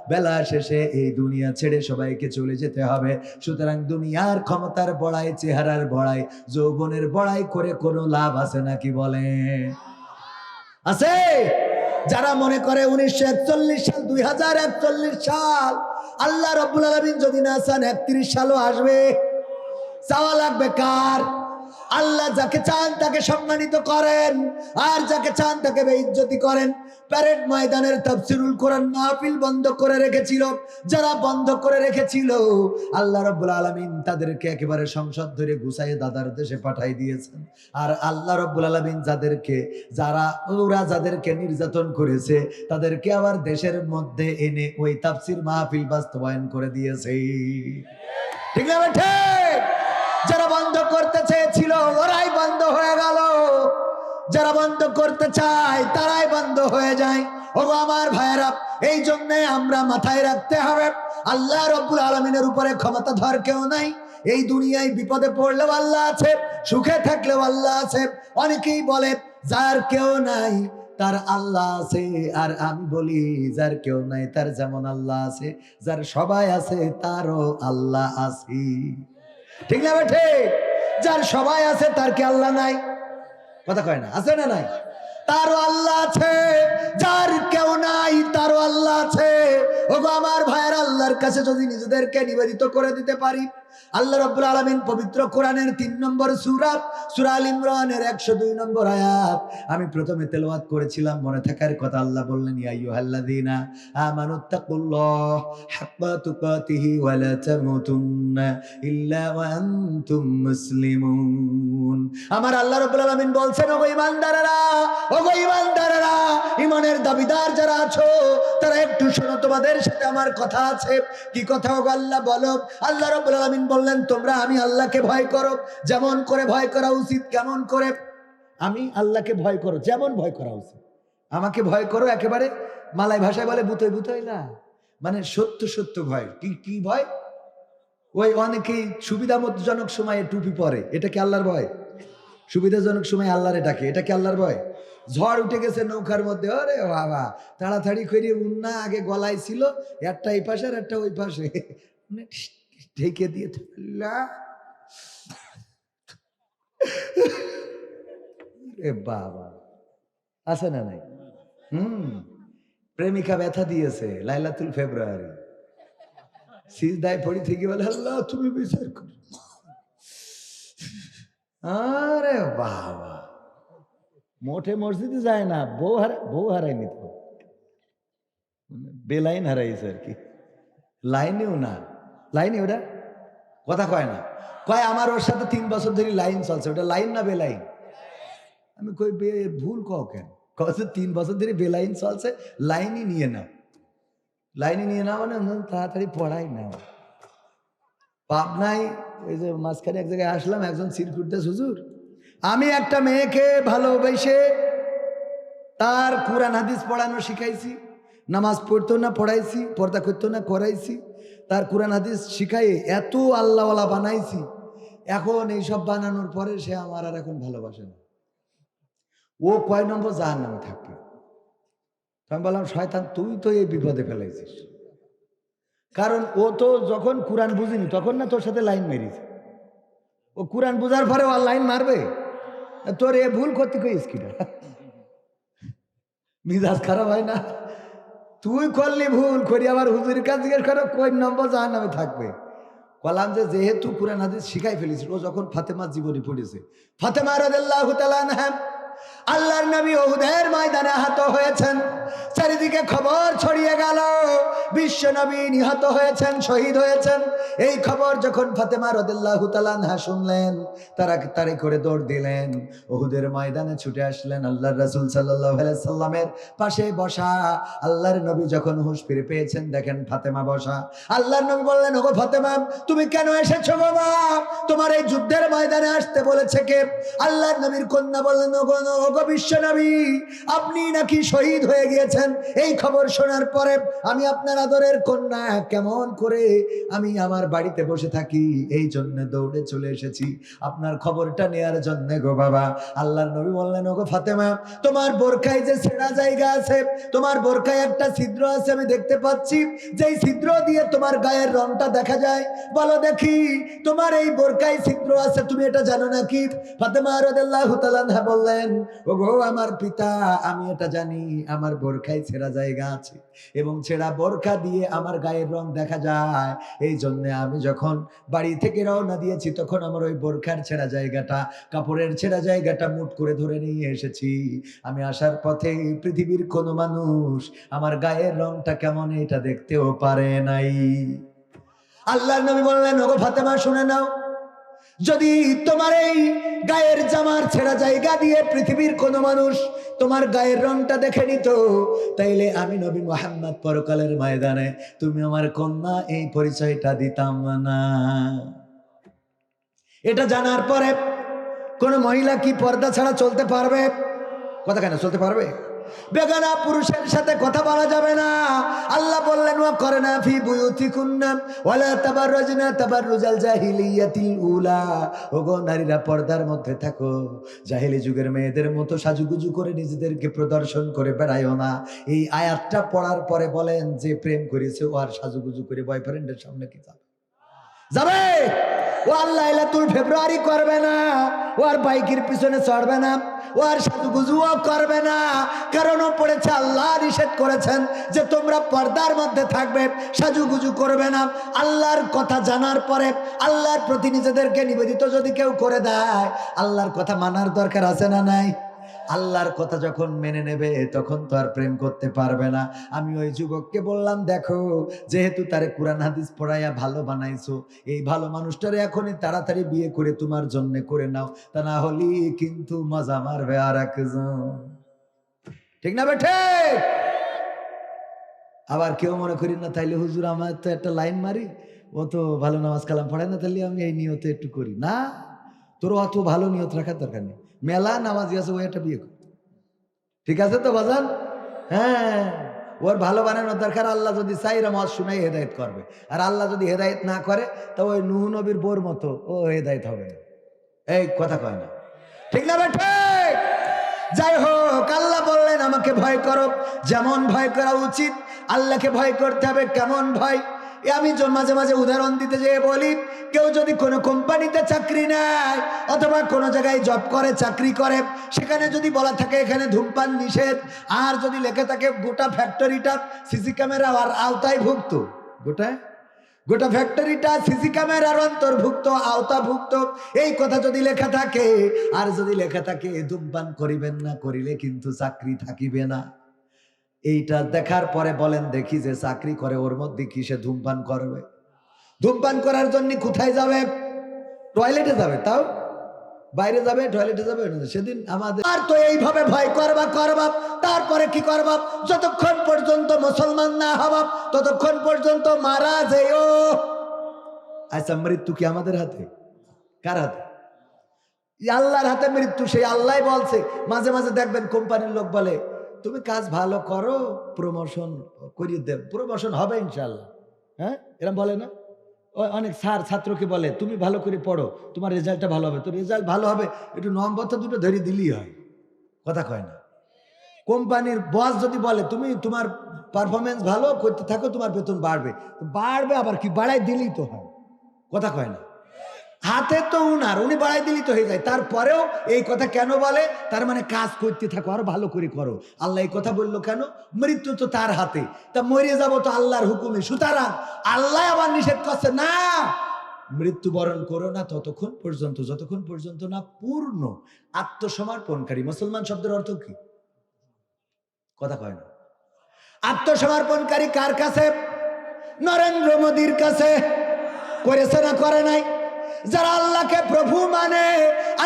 বেলা শেষে এই দুনিয়া ছেড়ে সবাইকে চলে যেতে হবে। সুতরাং দুনিয়ার ক্ষমতার বড়াই, চেহারার বড়াই, যৌবনের বড়াই করে কোনো লাভ আছে নাকি বলে? আছে? যারা মনে করে 1941 সাল 2041 সাল আল্লাহ রাব্বুল আলামিন যদি না চান 31 সালও আসবে, চাওয়া লাগবে কার? আল্লাহ যাকে চান তাকে সম্মানিত করেন, আর যাকে চান তাকে বেইজ্জতি করেন। প্যারেড ময়দানের তাফসীরুল কোরআন মাহফিল বন্ধ করে রেখেছিল, যারা বন্ধ করে রেখেছিল আল্লাহ রাব্বুল আলামিন তাদেরকে একেবারে সংসদ ধরে গুছাইয়ে দাদার দেশে পাঠাই দিয়েছেন। আর আল্লাহ রাব্বুল আলামিন যাদেরকে নির্যাতন করেছে তাদেরকে আবার দেশের মধ্যে এনে ওই তাফসীর মাহফিল বাস্তবায়ন করে দিয়েছে। ঠিক না ঠিক? যারা বন্ধ করতে চেয়েছিল ওরাই বন্ধ হয়ে গেল, যারা বন্ধ করতে চায় তারাই বন্ধ হয়ে যায়। ও আমার ভাইয়েরা, এই জন্য আমরা মাথায় রাখতে হবে আল্লাহ রাব্বুল আলামিনের উপরে ক্ষমতাধর কেউ নাই। এই দুনিয়ায় বিপদে পড়লেও আল্লাহ আছে, সুখে থাকলেও আল্লাহ আছে। অনেকেই বলে যার কেউ নাই তার আল্লাহ আছে, আর আমি বলি যার কেউ নাই তার যেমন আল্লাহ আছে, যার সবাই আছে তারও আল্লাহ আছে। ঠিক না ঠিক? যার সবাই আছে তার কি আল্লাহ নাই? কথা কয় না, আছে না নাই? তারও আল্লাহ আছে। যার কেউ নাই তারও আল্লাহ আছে। ওগো আমার ভাইয়ের, আল্লাহর কাছে যদি নিজেদেরকে নিবেদিত করে দিতে পারি, আল্লাহ রাব্বুল আলামিন পবিত্র কোরআনের 3 নম্বর সূরা সূরা আল ইমরানের 102 নম্বর আয়াত আমি প্রথমে তেলাওয়াত করেছিলাম, মনে থাকার কথা। আল্লাহ বললেন, ইয়া আইয়ুহাল্লাযীনা আমানুত্তাকুল্লাহ হাক্কা তুকাতিহি ওয়া লা তামুতুন্না ইল্লা ওয়া আনতুম মুসলিমুন। আমার আল্লাহ রাব্বুল আলামিন বলছেন, ওগো ঈমানদারেরা, ওগো ঈমানদারেরা, ঈমানের দাবিদার যারা আছো তারা একটু শোনো, তোমাদের সাথে আমার কথা আছে। কি কথা ওগো আল্লাহ বলো? আল্লাহ রাব্বুল আলামিন বললেন, তোমরা আমি আল্লাহকে ভয় করো যেমন করে ভয় করা উচিত। কেমন করে? আমি আল্লাহকে ভয় করো যেমন ভয় করা উচিত। আমাকে ভয় করো একেবারে মালাই ভাষায় বলে বুতই বুতই না, মানে সত্য সত্য ভয়। কি কি ভয়? ওই অনেকেই সুবিধাজনক সময়ে টুপি পরে, এটা কি আল্লাহর ভয়? সুবিধাজনক সময় আল্লাহরে ডাকে, এটা কি আল্লাহর ভয়? ঝড় উঠে গেছে নৌকার মধ্যে, আরে বাবা তাড়াতাড়ি করে উন্না আগে গলায় ছিল, একটা এই পাশে আর একটা ওই পাশে ঢেকে দিয়ে বাবা আছে না নাই? প্রেমিকা ব্যথা দিয়েছে লাইলাতুল ফেব্রুয়ারি, সিজদায় পড়ি থেকে বলে, আল্লাহ তুমি বিচার করো। আরে বাবা, মোটে মসজিদে যায় না, বউ হারায়নি তো, বেলাইন হারাইছে আর কি। লাইনেও না, লাইনে ওটা কথা কয় না, কয় আমার ওর সাথে 3 বছর ধরে লাইন চলছে। ওটা লাইন না বেলাইন? আমি কই ভুল কও কেন? কয়েছে 3 বছর ধরে বেলাইন চলছে, লাইনই নিয়ে নাও। লাইনই নিয়ে নাও মানে তাড়াতাড়ি পড়াই নাও। পাবনায় ওই যে মাঝখানে এক জায়গায় আসলাম, একজন সিরকুটদাস হুজুর, আমি একটা মেয়েকে ভালোবেসে তার কুরআন হাদিস পড়ানো শিখাইছি, নামাজ পড়তো না পড়াইছি, পর্দা করতো না করাইছি, তার কুরআন হাদিস শিখাই এত আল্লাহওয়ালা বানাইছি। এখন এইসব বানানোর পরে সে আমার আর এখন ভালোবাসে না। ও কয় নম্বর জাহান্নামে থাকবে। আমি বললাম, শয়তান তুই তো এই বিপদে ফেলাইছিস। কারণ ও তো যখন কুরআন বুঝিনি তখন না তোর সাথে লাইন মেরেছে। ও কুরআন বুঝার পরে ও লাইন মারবে? তোর এ ভুল করতে কইস কিনা? মিজাজ খারাপ হয় না? তুই করলি ভুল করি আবার হুজুরের কাছে জিজ্ঞেস করো কই নম্বর জাহান্নামে থাকবে। কলাম যে যেহেতু কুরআন হাদিস শিখাই ফেলেছিল, ও যখন ফাতেমার জীবনী পড়েছে, ফাতেমা রাদিয়াল্লাহু তাআলা আনহা আল্লাহর নবী উহুদের ময়দানে আহত হয়েছেন, চারিদিকে খবর ছড়িয়ে গেল বিশ্ব নবী নিহত হয়েছেন, শহীদ হয়েছেন। এই খবর যখন ফাতেমা রাদিয়াল্লাহু তাআলা আনহা শুনলেন, তাড়াতাড়ি করে দৌড় দিলেন, উহুদের ময়দানে ছুটে আসলেন। আল্লাহর রাসূল সাল্লাল্লাহু আলাইহি সাল্লামের পাশে বসা। আল্লাহর নবী যখন হুঁশ ফিরে পেয়েছেন, দেখেন ফাতেমা বসা। আল্লাহর নবী বললেন, ওগো ফাতেমা তুমি কেন এসেছো গো মা? তোমার এই যুদ্ধের ময়দানে আসতে বলেছে কে? আল্লাহর নবীর কন্যা বললেন, ওগো বিশ্ব নবী, আপনি নাকি শহীদ হয়ে গিয়েছেন। এই খবর শোনার পরে আমি আপনার আদরের কন্যা কেমন করে আমি আমার বাড়িতে বসে থাকি, এই জন্য দৌড়ে চলে এসেছি আপনার খবরটা নেয়ার জন্য গো বাবা। আল্লাহর নবী বললেন, ওগো ফাতেমা তোমার বোরকায় যে ছেঁড়া জায়গা আছে, তোমার বোরকায় একটা ছিদ্র আছে আমি দেখতে পাচ্ছি, যেই ছিদ্র দিয়ে তোমার গায়ের রংটা দেখা যায়। বলো দেখি তোমার এই বোরকায় ছিদ্র আছে, তুমি এটা জানো নাকি? ফাতেমা রাদিয়াল্লাহু তাআলা আনহা বললেন, ওগো আমার পিতা, আমি এটা জানি আমার বোরখায় ছেঁড়া জায়গা আছে এবং ছেঁড়া বোরখা দিয়ে আমার গায়ের রং দেখা যায়। এই জন্য আমি যখন বাড়ি থেকে রওনা দিয়েছি তখন আমার ওই বোরখার ছেঁড়া জায়গাটা, কাপড়ের ছেঁড়া জায়গাটা মুঠ করে ধরে নিয়ে এসেছি। আমি আসার পথে পৃথিবীর কোনো মানুষ আমার গায়ের রংটা কেমন এটা দেখতেও পারে নাই। আল্লাহর নবী বললেন, ওগো ফাতেমা শুনে নাও, যদি তোমার এই গায়ের জামার ছেঁড়া জায়গা দিয়ে পৃথিবীর কোন মানুষ তোমার গায়ের রংটা দেখে নিত, তাইলে আমি নবী মুহাম্মদ পরকালের ময়দানে তুমি আমার কন্যা এই পরিচয়টা দিতাম না। এটা জানার পরে কোন মহিলা কি পর্দা ছাড়া চলতে পারবে? কথা কেন চলতে পারবে? বেগানা পুরুষের সাথে কথা বলা যাবে না। আল্লাহ বললেন, ওয়া করনা ফি বুয়ুতিকুন্না ওয়ালা তাবাররাজনা তাবাররুজাল জাহিলিয়াতিল উলা। ওগো নারীরা পর্দার মধ্যে থাকো, জাহেলি যুগের মেয়েদের মতো সাজুগুজু করে নিজেদেরকে প্রদর্শন করে বেড়ায়ও না। এই আয়াতটা পড়ার পরে বলেন, যে প্রেম করেছে ও আর সাজুগুজু করে বয়ফ্রেন্ডের সামনে কি যাবে? যাবে? ও আর লাইলাতুল ফেব্রুয়ারি করবে না, ও আর বাইকের পিছনে চড়বে না, ও আর সাজুগুজুও করবে না। কারণ ও পড়েছে, আল্লাহ নিষেধ করেছেন যে তোমরা পর্দার মধ্যে থাকবে, সাজুগুজু করবে না। আল্লাহর কথা জানার পরে আল্লাহর প্রতি নিজেদেরকে নিবেদিত যদি কেউ করে দেয়, আল্লাহর কথা মানার দরকার আছে না নাই? আল্লাহর কথা যখন মেনে নেবে তখন তো আর প্রেম করতে পারবে না। আমি ওই যুবককে বললাম, দেখো, যেহেতু তারে কোরআন হাদিস পড়াইয়া ভালো বানাইছো, এই ভালো মানুষটারে এখনই তাড়াতাড়ি বিয়ে করে তোমার জন্য করে নাও, তা না হলে কিন্তু মজা মারবে আর একজন। ঠিক না বেঠে? আবার কেউ মনে করি না, তাইলে হুজুর আমার তো একটা লাইন মারি, ও তো ভালো নামাজ কালাম পড়ায় না, তাহলে আমি এই নিয়তে একটু করি না। তোর অত ভালো নিয়ত রাখার দরকার নেই, মেলা নামাজি আছে, ও একটা বিয়ে কর। ঠিক আছে তো বাজান? হ্যাঁ, ওর ভালো বানানোর দরকার। আল্লাহ যদি চাই নামাজ শুনাই হেদায়েত করবে, আর আল্লাহ যদি হেদায়েত না করে তো ওই নূহ নবীর বোর মতো ও হেদায়েত হবে না। এই কথা কয় না, ঠিক না বেঠে? যাই হোক, আল্লাহ বললেন আমাকে ভয় করো, যেমন ভয় করা উচিত আল্লাহকে ভয় করতে হবে। কেমন ভয়? আমি মাঝে মাঝে উদাহরণ দিতে যেয়ে বলি, কেউ যদি কোনো কোম্পানিতে চাকরি নেয় অথবা কোনো জায়গায় জব করে, চাকরি করে, সেখানে যদি বলা থাকে এখানে ধূমপান নিষেধ, আর যদি লেখা থাকে গোটা ফ্যাক্টরিটা সিসি ক্যামেরা আর আওতায় ভুক্ত, গোটা ফ্যাক্টরিটা সিসি ক্যামেরার অন্তর্ভুক্ত, আওতাভুক্ত, এই কথা যদি লেখা থাকে, আর যদি লেখা থাকে ধূমপান করিবেন না, করিলে কিন্তু চাকরি থাকিবে না, এইটা দেখার পরে বলেন দেখি, যে চাকরি করে ওর মধ্যে কি সে ধূমপান করবে? ধূমপান করার জন্য কোথায় যাবে? টয়লেটে যাবে, তাও বাইরে যাবে, টয়লেটে যাবে। সেদিন আমাদের আর তো এইভাবে ভয় করবা, তারপরে কি করবা? যতক্ষণ পর্যন্ত মুসলমান না হবা ততক্ষণ পর্যন্ত মারা যেও। আচ্ছা, মৃত্যু কি আমাদের হাতে? কার হাতে? আল্লাহর হাতে মৃত্যু। সেই আল্লাহ বলছে, মাঝে মাঝে দেখবেন কোম্পানির লোক বলে, তুমি কাজ ভালো করো, প্রমোশন করিয়ে দেব, প্রমোশন হবে ইনশাল্লাহ। হ্যাঁ, এরকম বলে না? অনেক স্যার ছাত্রকে বলে, তুমি ভালো করে পড়ো, তোমার রেজাল্টটা ভালো হবে। তো রেজাল্ট ভালো হবে, একটু নম্বরটা দুটো ধরে দিলেই হয়। কথা কয় না? কোম্পানির বস যদি বলে, তুমি তোমার পারফরমেন্স ভালো করতে থাকো, তোমার বেতন বাড়বে, বাড়বে আবার কি, বাড়াই দিলেই তো হয়। কথা কয় না? হাতে তো উনি বাড়াই দিলেই তো হয়ে যায়। তারপরেও এই কথা কেন বলে? তার মানে কাজ করতে থাকো, আরো ভালো করে করো। আল্লাহ এই কথা বললো কেন? মৃত্যু তো তার হাতে, তা মরে যাবো তো আল্লাহর হুকুমে। সুতরাং আল্লাহ আবার নিষেধ করছে, না, মৃত্যুবরণ করো না ততক্ষণ পর্যন্ত যতক্ষণ পর্যন্ত না পূর্ণ আত্মসমর্পণকারী। মুসলমান শব্দের অর্থ কি? কথা কয় না? আত্মসমর্পণকারী কার কাছে? নরেন্দ্র মোদীর কাছে। করেছে না করে নাই? যারা আল্লাহকে প্রভু মানে,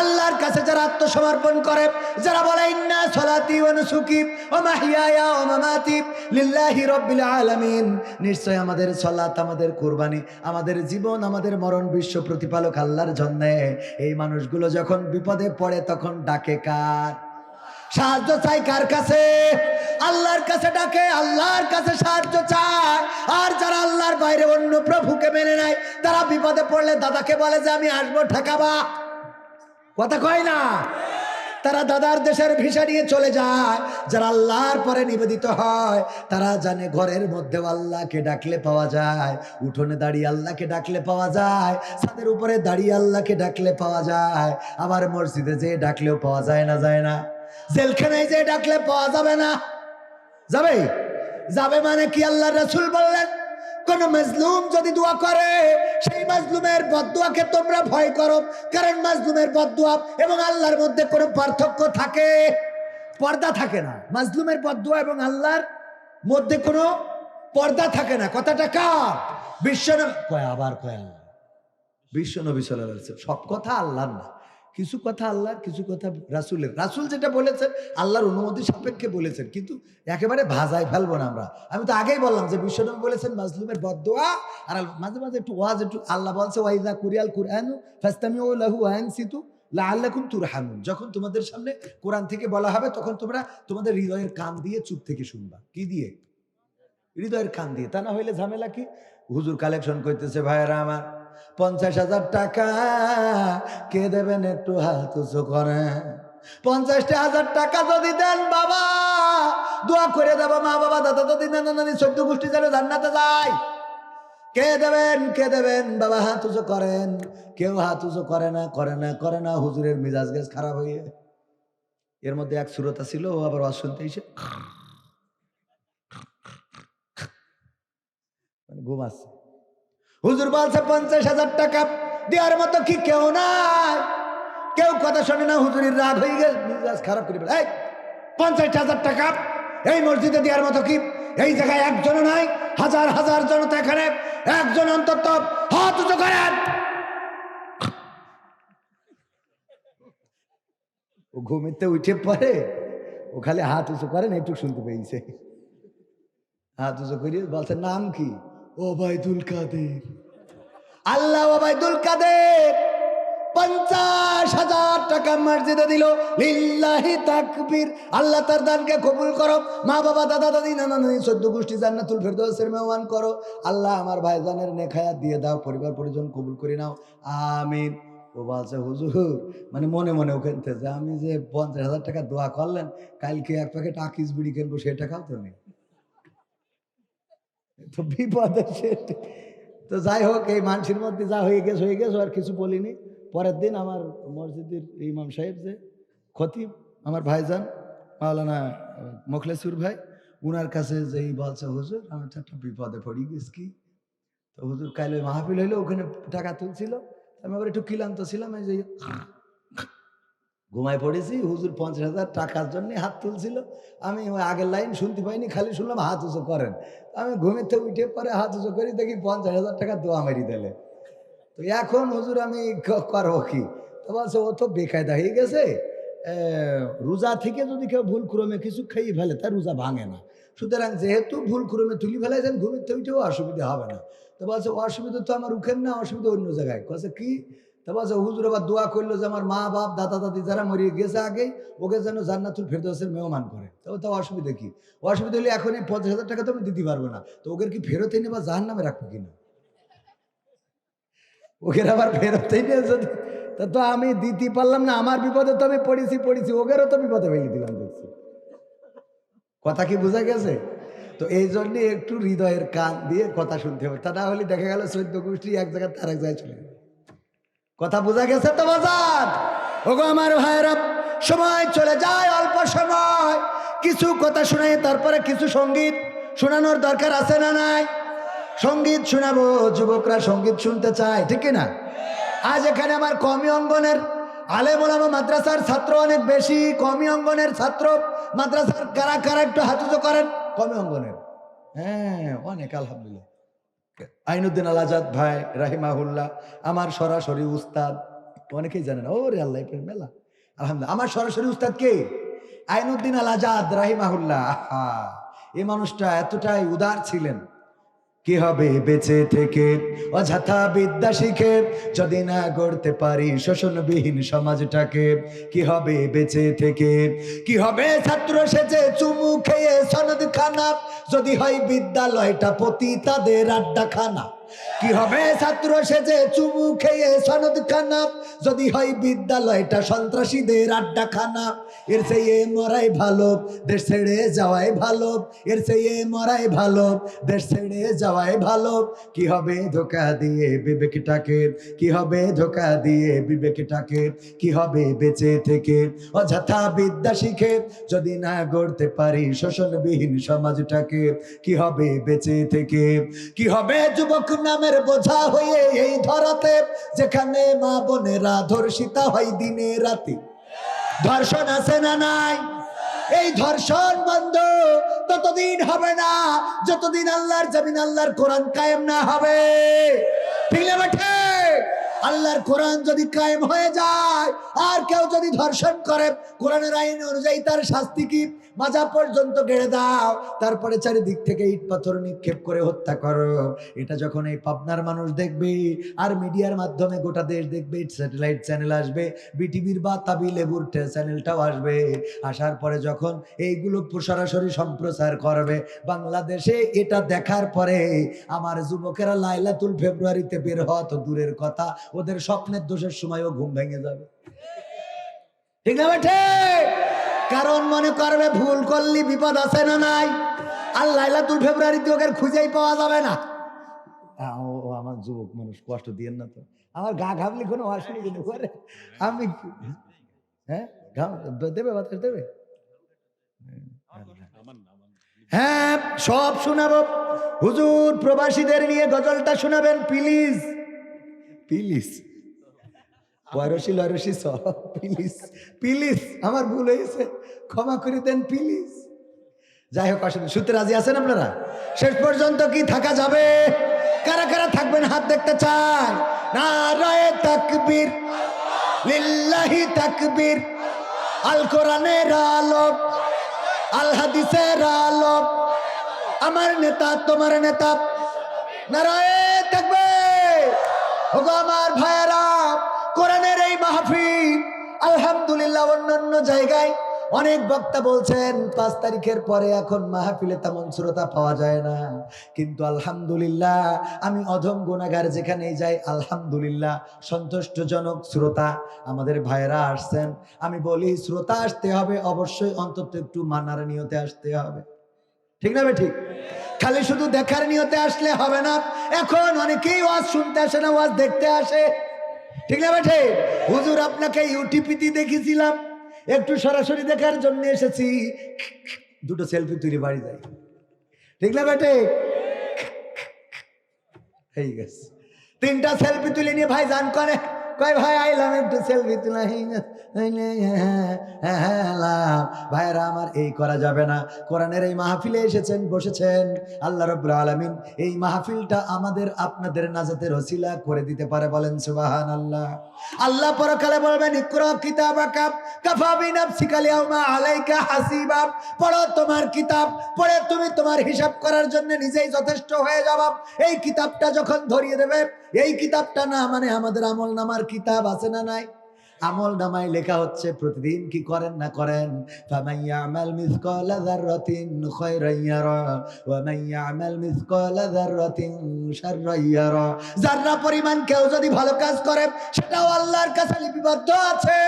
আল্লাহর কাছে যারা আত্মসমর্পণ করে, যারা বলে ইন্না সলাতি ওয়া নুসুকি ওয়া মাহইয়ায়া ওয়া মামাতি লিল্লাহি রাব্বিল আলামিন, নিশ্চয় আমাদের সালাত, আমাদের কুরবানি, আমাদের জীবন, আমাদের মরণ বিশ্ব প্রতিপালক আল্লাহর জন্য। এই মানুষগুলো যখন বিপদে পড়ে তখন ডাকে কার? সাহায্য চাই কার কাছে? আল্লাহর কাছে ডাকে, আল্লাহর কাছে সাহায্য চায়। আর যারা আল্লাহর বাইরে অন্য প্রভুকে মেনে নেয়, তারা বিপদে পড়লে দাদাকে বলে যে আমি আসবো, ঠেকাবা। কথা কয় না? তারা দাদার দেশের ভিসা নিয়ে চলে যায়। যারা আল্লাহর পরে নিবেদিত হয় তারা জানে ঘরের মধ্যে আল্লাহকে ডাকলে পাওয়া যায়, উঠোনে দাঁড়িয়ে আল্লাহকে ডাকলে পাওয়া যায়, ছাদের উপরে দাঁড়িয়ে আল্লাহকে ডাকলে পাওয়া যায়, আবার মসজিদে যেয়ে ডাকলেও পাওয়া যায় না, যায় না? জেলখানায় যে ডাকলে পাওয়া যাবে না। যাবে যাবে মানে কি? আল্লাহ রাসূল বললেন কোন মাজলুম যদি দোয়া করে সেই মাজলুমের বদদোয়াকে তোমরা ভয় করো, কারণ মাজলুমের বদদোয়া এবং আল্লাহর মধ্যে কোনো পার্থক্য থাকে, পর্দা থাকে না। মাজলুমের বদদোয়া এবং আল্লাহর মধ্যে কোনো পর্দা থাকে না। কথাটা কার? বিশ্বনবী কয়, আবার কয় আল্লাহ। বিশ্বনবী সাল্লাল্লাহু আলাইহি ওয়াসাল্লাম। সব কথা আল্লাহর না, কিছু কথা আল্লাহর, কিছু কথা রাসূলের। রাসূল যেটা বলেছেন আল্লাহর অনুমতি সাপেক্ষে বলেছেন, কিন্তু একেবারে ভাজায় ফেলবো না আমরা। আমি তো আগেই বললাম যে বিশ্বনবী বলেছেন মাজলুমের বদদোয়া আর মাঝে মাঝে একটু ওয়াজ, একটু আল্লাহ বলছে ওয়াইযা কুরিয়াল কুরআনু ফাসতামিউ লাহু ওয়া আনসিতু লাআল্লাকুম তুরহামুন। যখন তোমাদের সামনে কোরআন থেকে বলা হবে তখন তোমরা তোমাদের হৃদয়ের কান দিয়ে চুপ থেকে শুনবা। কি দিয়ে? হৃদয়ের কান দিয়ে। তা না হইলে ঝামেলা কি? হুজুর কালেকশন করতেছে, ভাইয়েরা আমার 50,000 টাকা কে দেবেন একটু হাত উঁচু করে। 50,000 টাকা যদি দেন বাবা দোয়া করে দেবো, মা বাবা দাদা দাদি নানা নানি 14 গোষ্ঠী যেন জান্নাতে যায়। কে দেবেন, কে দেবেন? বাবা হাত উঁচু করেন। কেউ হাত উঁচু করে না, করে না, করে না। হুজুরের মিজাজ গেজ খারাপ হয়ে, এর মধ্যে এক শ্রোতা ছিল, ও আবার ওয়াজ শুনতে এসে মানে ঘুমাচ্ছে। হুজুর বলছে 50,000 টাকা দেওয়ার মতো কি কেউ নাই? কেউ কথা শোনে না। হুজুরের রাগ হয়ে গেছে, মিজাজ খারাপ করে বলে, এই 50,000 টাকা এই মসজিদে দেওয়ার মতো কি এই জায়গায় একজনও নাই? হাজার হাজার জনতা এখানে, একজন অন্তত হাত উঁচু করেন। ও ঘুমিতে উঠে পড়ে, ও খালি হাত উঁচু করেন, একটু শুনতে পেয়েছে। হাত উঁচু করিয়ে বলছে নাম কি? ওবায়দুল কাদের। আল্লাহ ওবায়দুল কাদের 50,000 টাকা মসজিদে দিল। লিল্লাহি তাকবীর। আল্লাহ তার দানকে কবুল করো। মা বাবা দাদা দাদি নানা নানি 14 গোষ্ঠী জান্নাতুল ফেরদৌসের মেহমান করো। আল্লাহ আমার ভাইজানের নেখায়াত দিয়ে দাও, পরিবার পরিজন কবুল করে নাও, আমিন। ও বলছে হুজুর, মানে মনে মনে ওখান থেকে আমি যে 50,000 টাকা দোয়া করলেন, কালকে এক প্যাকেট আকিস বিড়ি কিনবো, সে টাকাও তো নেই। তো বিপদে সেটা। তো যাই হোক, এই মানুষের মধ্যে যা হয়ে গেছে হয়ে গেছে, আর কিছু বলিনি। পরের দিন আমার মসজিদের ইমাম সাহেব যে খতিব, আমার ভাইজান মাওলানা মোখলেসুর ভাই, উনার কাছে যেই বলছে হুজুর আমি তো একটা বিপদে পড়ি গেছি। কি? তো হুজুর কাইলে মাহফিল হইলো, ওখানে টাকা তুলছিল, আমি আবার একটু ক্লান্ত ছিলাম, এই যে ঘুমায় পড়েছি। হুজুর 50,000 টাকার জন্য হাত তুলছিল, আমি ওই আগের লাইন শুনতে পাইনি, খালি শুনলাম হাত উঁচু করেন। আমি ঘুমেতে উঠে পরে হাত উঁচু করি, দেখি 50,000 টাকা দোয়া মেরি দিলে। তো এখন হুজুর আমি করবো কি? তো বলছে ও তো বেকায়দা হয়ে গেছে, রোজা থেকে যদি কেউ ভুল ক্রমে কিছু খেয়ে ফেলে তার রোজা ভাঙে না। সুতরাং যেহেতু ভুল ক্রমে তুলি ফেলাইছেন, ঘুমিতে উঠেও অসুবিধা হবে না। তো বলছে অসুবিধা তো আমার উঠেন না, অসুবিধা অন্য জায়গায়। বলছে কি? তা বলছে হুজুর আবার দোয়া করলো যে আমার মা বাপ দাদা দাদি যারা মরিয়ে গেছে আগেই, ওকে যেন জান্নাতুল ফেরদৌসের মেহমান করে। তো অসুবিধা কি? অসুবিধা হলে এখন এই 50,000 টাকা তো আমি দিতে পারবো না, তো ওকে কি ফেরত এনে বা জাহান্নামে রাখবো কিনা? ওকের আবার ফেরত এনে যদি, তা তো আমি দিতে পারলাম না। আমার বিপদে তো আমি পড়েছি, ওকেরও তো বিপদে ফেলে দিলাম। দেখছি কথা কি বোঝা গেছে? তো এই জন্য একটু হৃদয়ের কান দিয়ে কথা শুনতে হবে, তা না হলে দেখা গেল 14 গোষ্ঠী এক জায়গায় তার এক জায়গায় চলে যাবে। কথা বোঝা গেছে তো বাজার? ওগো আমার ভাইরা, সময় চলে যায়, অল্প সময় কিছু কথা শোনাই, তারপরে কিছু সঙ্গীত শোনানোর দরকার আছে না নাই? সঙ্গীত শোনাবো, যুবকরা সঙ্গীত শুনতে চায়, ঠিক কিনা? আজ এখানে আমার কমি অঙ্গনের আলেম ওলামা মাদ্রাসার ছাত্র অনেক বেশি। কমি অঙ্গনের ছাত্র মাদ্রাসার কারা কারা একটু হাত উঁচু করেন? কমি অঙ্গনের, হ্যাঁ অনেক, আলহামদুলিল্লাহ। আইনুদ্দিন আল আজাদ ভাই রাহিমাহুল্লাহ আমার সরাসরি উস্তাদ, অনেকেই জানেন। ও রে আল্লাহ, মেলা আলহামদুলিল্লাহ। আমার সরাসরি উস্তাদ কে? আইনুদ্দিন আল আজাদ রাহিমাহুল্লাহ। এই মানুষটা এতটাই উদার ছিলেন। কি হবে বেঁচে থেকে অযথা বিদ্যা শিখে, যদি না গড়তে পারি শোষণবিহীন সমাজটাকে? কি হবে বেঁচে থেকে, কি হবে ছাত্র সেজে চুমু খেয়ে সনদ খানা, যদি হয় বিদ্যালয়টা পতিতাদের আড্ডাখানা? কি হবে ছাত্র সেজে চুমু খেয়ে সনদ খানা, যদি হয় বিদ্যালয়টা সন্ত্রাসীদের আড্ডাখানা। এর চেয়ে মরাই ভালো, দেশ ছেড়ে যাওয়াই ভালো। এর চেয়ে মরাই ভালো, দেশ ছেড়ে যাওয়াই ভালো। কি হবে ধোকা দিয়ে বিবেকটাকে, কি হবে ধোকা দিয়ে বিবেকটাকে, কি হবে বেঁচে থেকে অযথা বিদ্যা শিখে যদি না গড়তে পারি শোষণবিহীন সমাজটাকে। কি হবে বেঁচে থেকে, কি হবে যুবক নামের বোঝা হয়ে এই ধরাতে, যেখানে মা বোনেরা ধর্ষিতা হয় দিনে রাতে। ধর্ষণ আছে না নাই? এই ধর্ষণ বন্ধ ততদিন হবে না যতদিন আল্লাহর জমিন আল্লাহর কোরআন কায়েম না হবে। ঠিক না বেঠে? আল্লাহর কোরআন যদি কায়েম হয়ে যায় আর কেউ যদি ধর্ষণ করে, কোরআনের আইন অনুযায়ী তার শাস্তি কি? মাজা পর্যন্ত গেড়ে দাও, তারপরে চারিদিক থেকে ইট পাথর নিক্ষেপ করে হত্যা করো। এটা যখন এই পাবনার মানুষ দেখবে আর মিডিয়ার মাধ্যমে গোটা দেশ দেখবে, স্যাটেলাইট চ্যানেল আসবে, বিটিভির বা তাবি লেবুর চ্যানেলটাও আসবে, আসার পরে যখন এইগুলো সরাসরি সম্প্রচার করবে বাংলাদেশে, এটা দেখার পরে আমার যুবকেরা লাইলাতুল ফেব্রুয়ারিতে বের হওয়া তো দূরের কথা, ওদের স্বপ্নের দোষের সময়ও ঘুম ভেঙে যাবে। ঠিক না বেঠে? কারণ মনে করবে ভুল করলি বিপদ আছে না নাই? আর লাইলাতুল ফেব্রুয়ারিতে ওকে খুঁজেই পাওয়া যাবে না। ও আমার যুবক মানুষ, কষ্ট দিয়েন না তো। আমার গা ঘামলি কোনো আসেনি কিন্তু করে আমি, হ্যাঁ দেবে বাতাস দেবে, হ্যাঁ সব শোনাবো। হুজুর প্রবাসীদের নিয়ে গজলটা শোনাবেন প্লিজ, প্লিজ। পয়রসি লয়রসি সব প্লিজ, প্লিজ আমার ভুল হয়েছে, ক্ষমা করে দেন প্লিজ। যাই হোক, আসলে শুনতে রাজি আছেন আপনারা? শেষ পর্যন্ত কি থাকা যাবে? কারা কারা থাকবেন হাত দেখতে চাই। নারায়ে তাকবীর, লিল্লাহি তাকবীর। আল কোরআনের আলো, আল হাদিসের আলো, আমার নেতা তোমার নেতা। নারায়ে তাকবীর। ওগো আমার ভাইয়েরা, কোরআনের এই মাহফিল আলহামদুলিল্লাহ অন্যান্য জায়গায় অনেক বক্তা বলছেন 5 তারিখের পরে এখন মাহফিলে তেমন শ্রোতা পাওয়া যায় না, কিন্তু আলহামদুলিল্লাহ আমি অধম গুনাহগার যেখানেই যাই আলহামদুলিল্লাহ সন্তুষ্টজনক শ্রোতা আমাদের ভাইয়েরা আসছেন। আমি বলি শ্রোতা আসতে হবে অবশ্যই, অন্তত একটু মানার নিয়তে আসতে হবে। ঠিক না ভাই? ঠিক। খালি শুধু দেখার নিয়তে আসলে হবে না। এখন অনেকেই ওয়াজ শুনতে আসে না, ওয়াজ দেখতে আসে। ঠিক না বেঠে? হুজুর আপনাকে ইউটিপিতে দেখেছিলাম, একটু সরাসরি দেখার জন্য এসেছি, দুটো সেলফি তুলে বাড়ি যাই। ঠিক না বেঠে? হয়ে গেছে 3টা সেলফি তুলে নিয়ে ভাই জান করে, কয় ভাই আইলাম একটু সেলফি তুলা। ভাইরা আমার এই করা যাবে না। কোরআনের এই মাহফিলে এসেছেন, বসেছেন, আল্লাহ রাব্বুল আলামিন এই মাহফিলটা আমাদের আপনাদের নাজাতের ওসিলা করে দিতে পারে। বলেন সুবহানাল্লাহ। আল্লাহ পরকালে বলবেন ইকরা কিতাবাকা কাফা বিনাফসিকা আল-ইয়াওমা আলাইকা হাসিবা। পড়ো তোমার কিতাব, পড়ে তুমি তোমার হিসাব করার জন্য নিজেই যথেষ্ট হয়ে যাবা। এই কিতাবটা যখন ধরিয়ে দেবে, এই কিতাবটা না মানে আমাদের আমল নামার কিতাব আছে না নাই? আমল নামায় লেখা হচ্ছে প্রতিদিন কি করেন না করেন। ফামান ইয়ামাল মিসকালা যাররাতিন খায়রান ইয়ারা ওয়া মান ইয়ামাল মিসকালা যাররাতিন শাররান ইয়ারা। যাররা পরিমাণ কেউ যদি ভালো কাজ করে সেটাও আল্লাহর কাছে লিপিবদ্ধ আছে,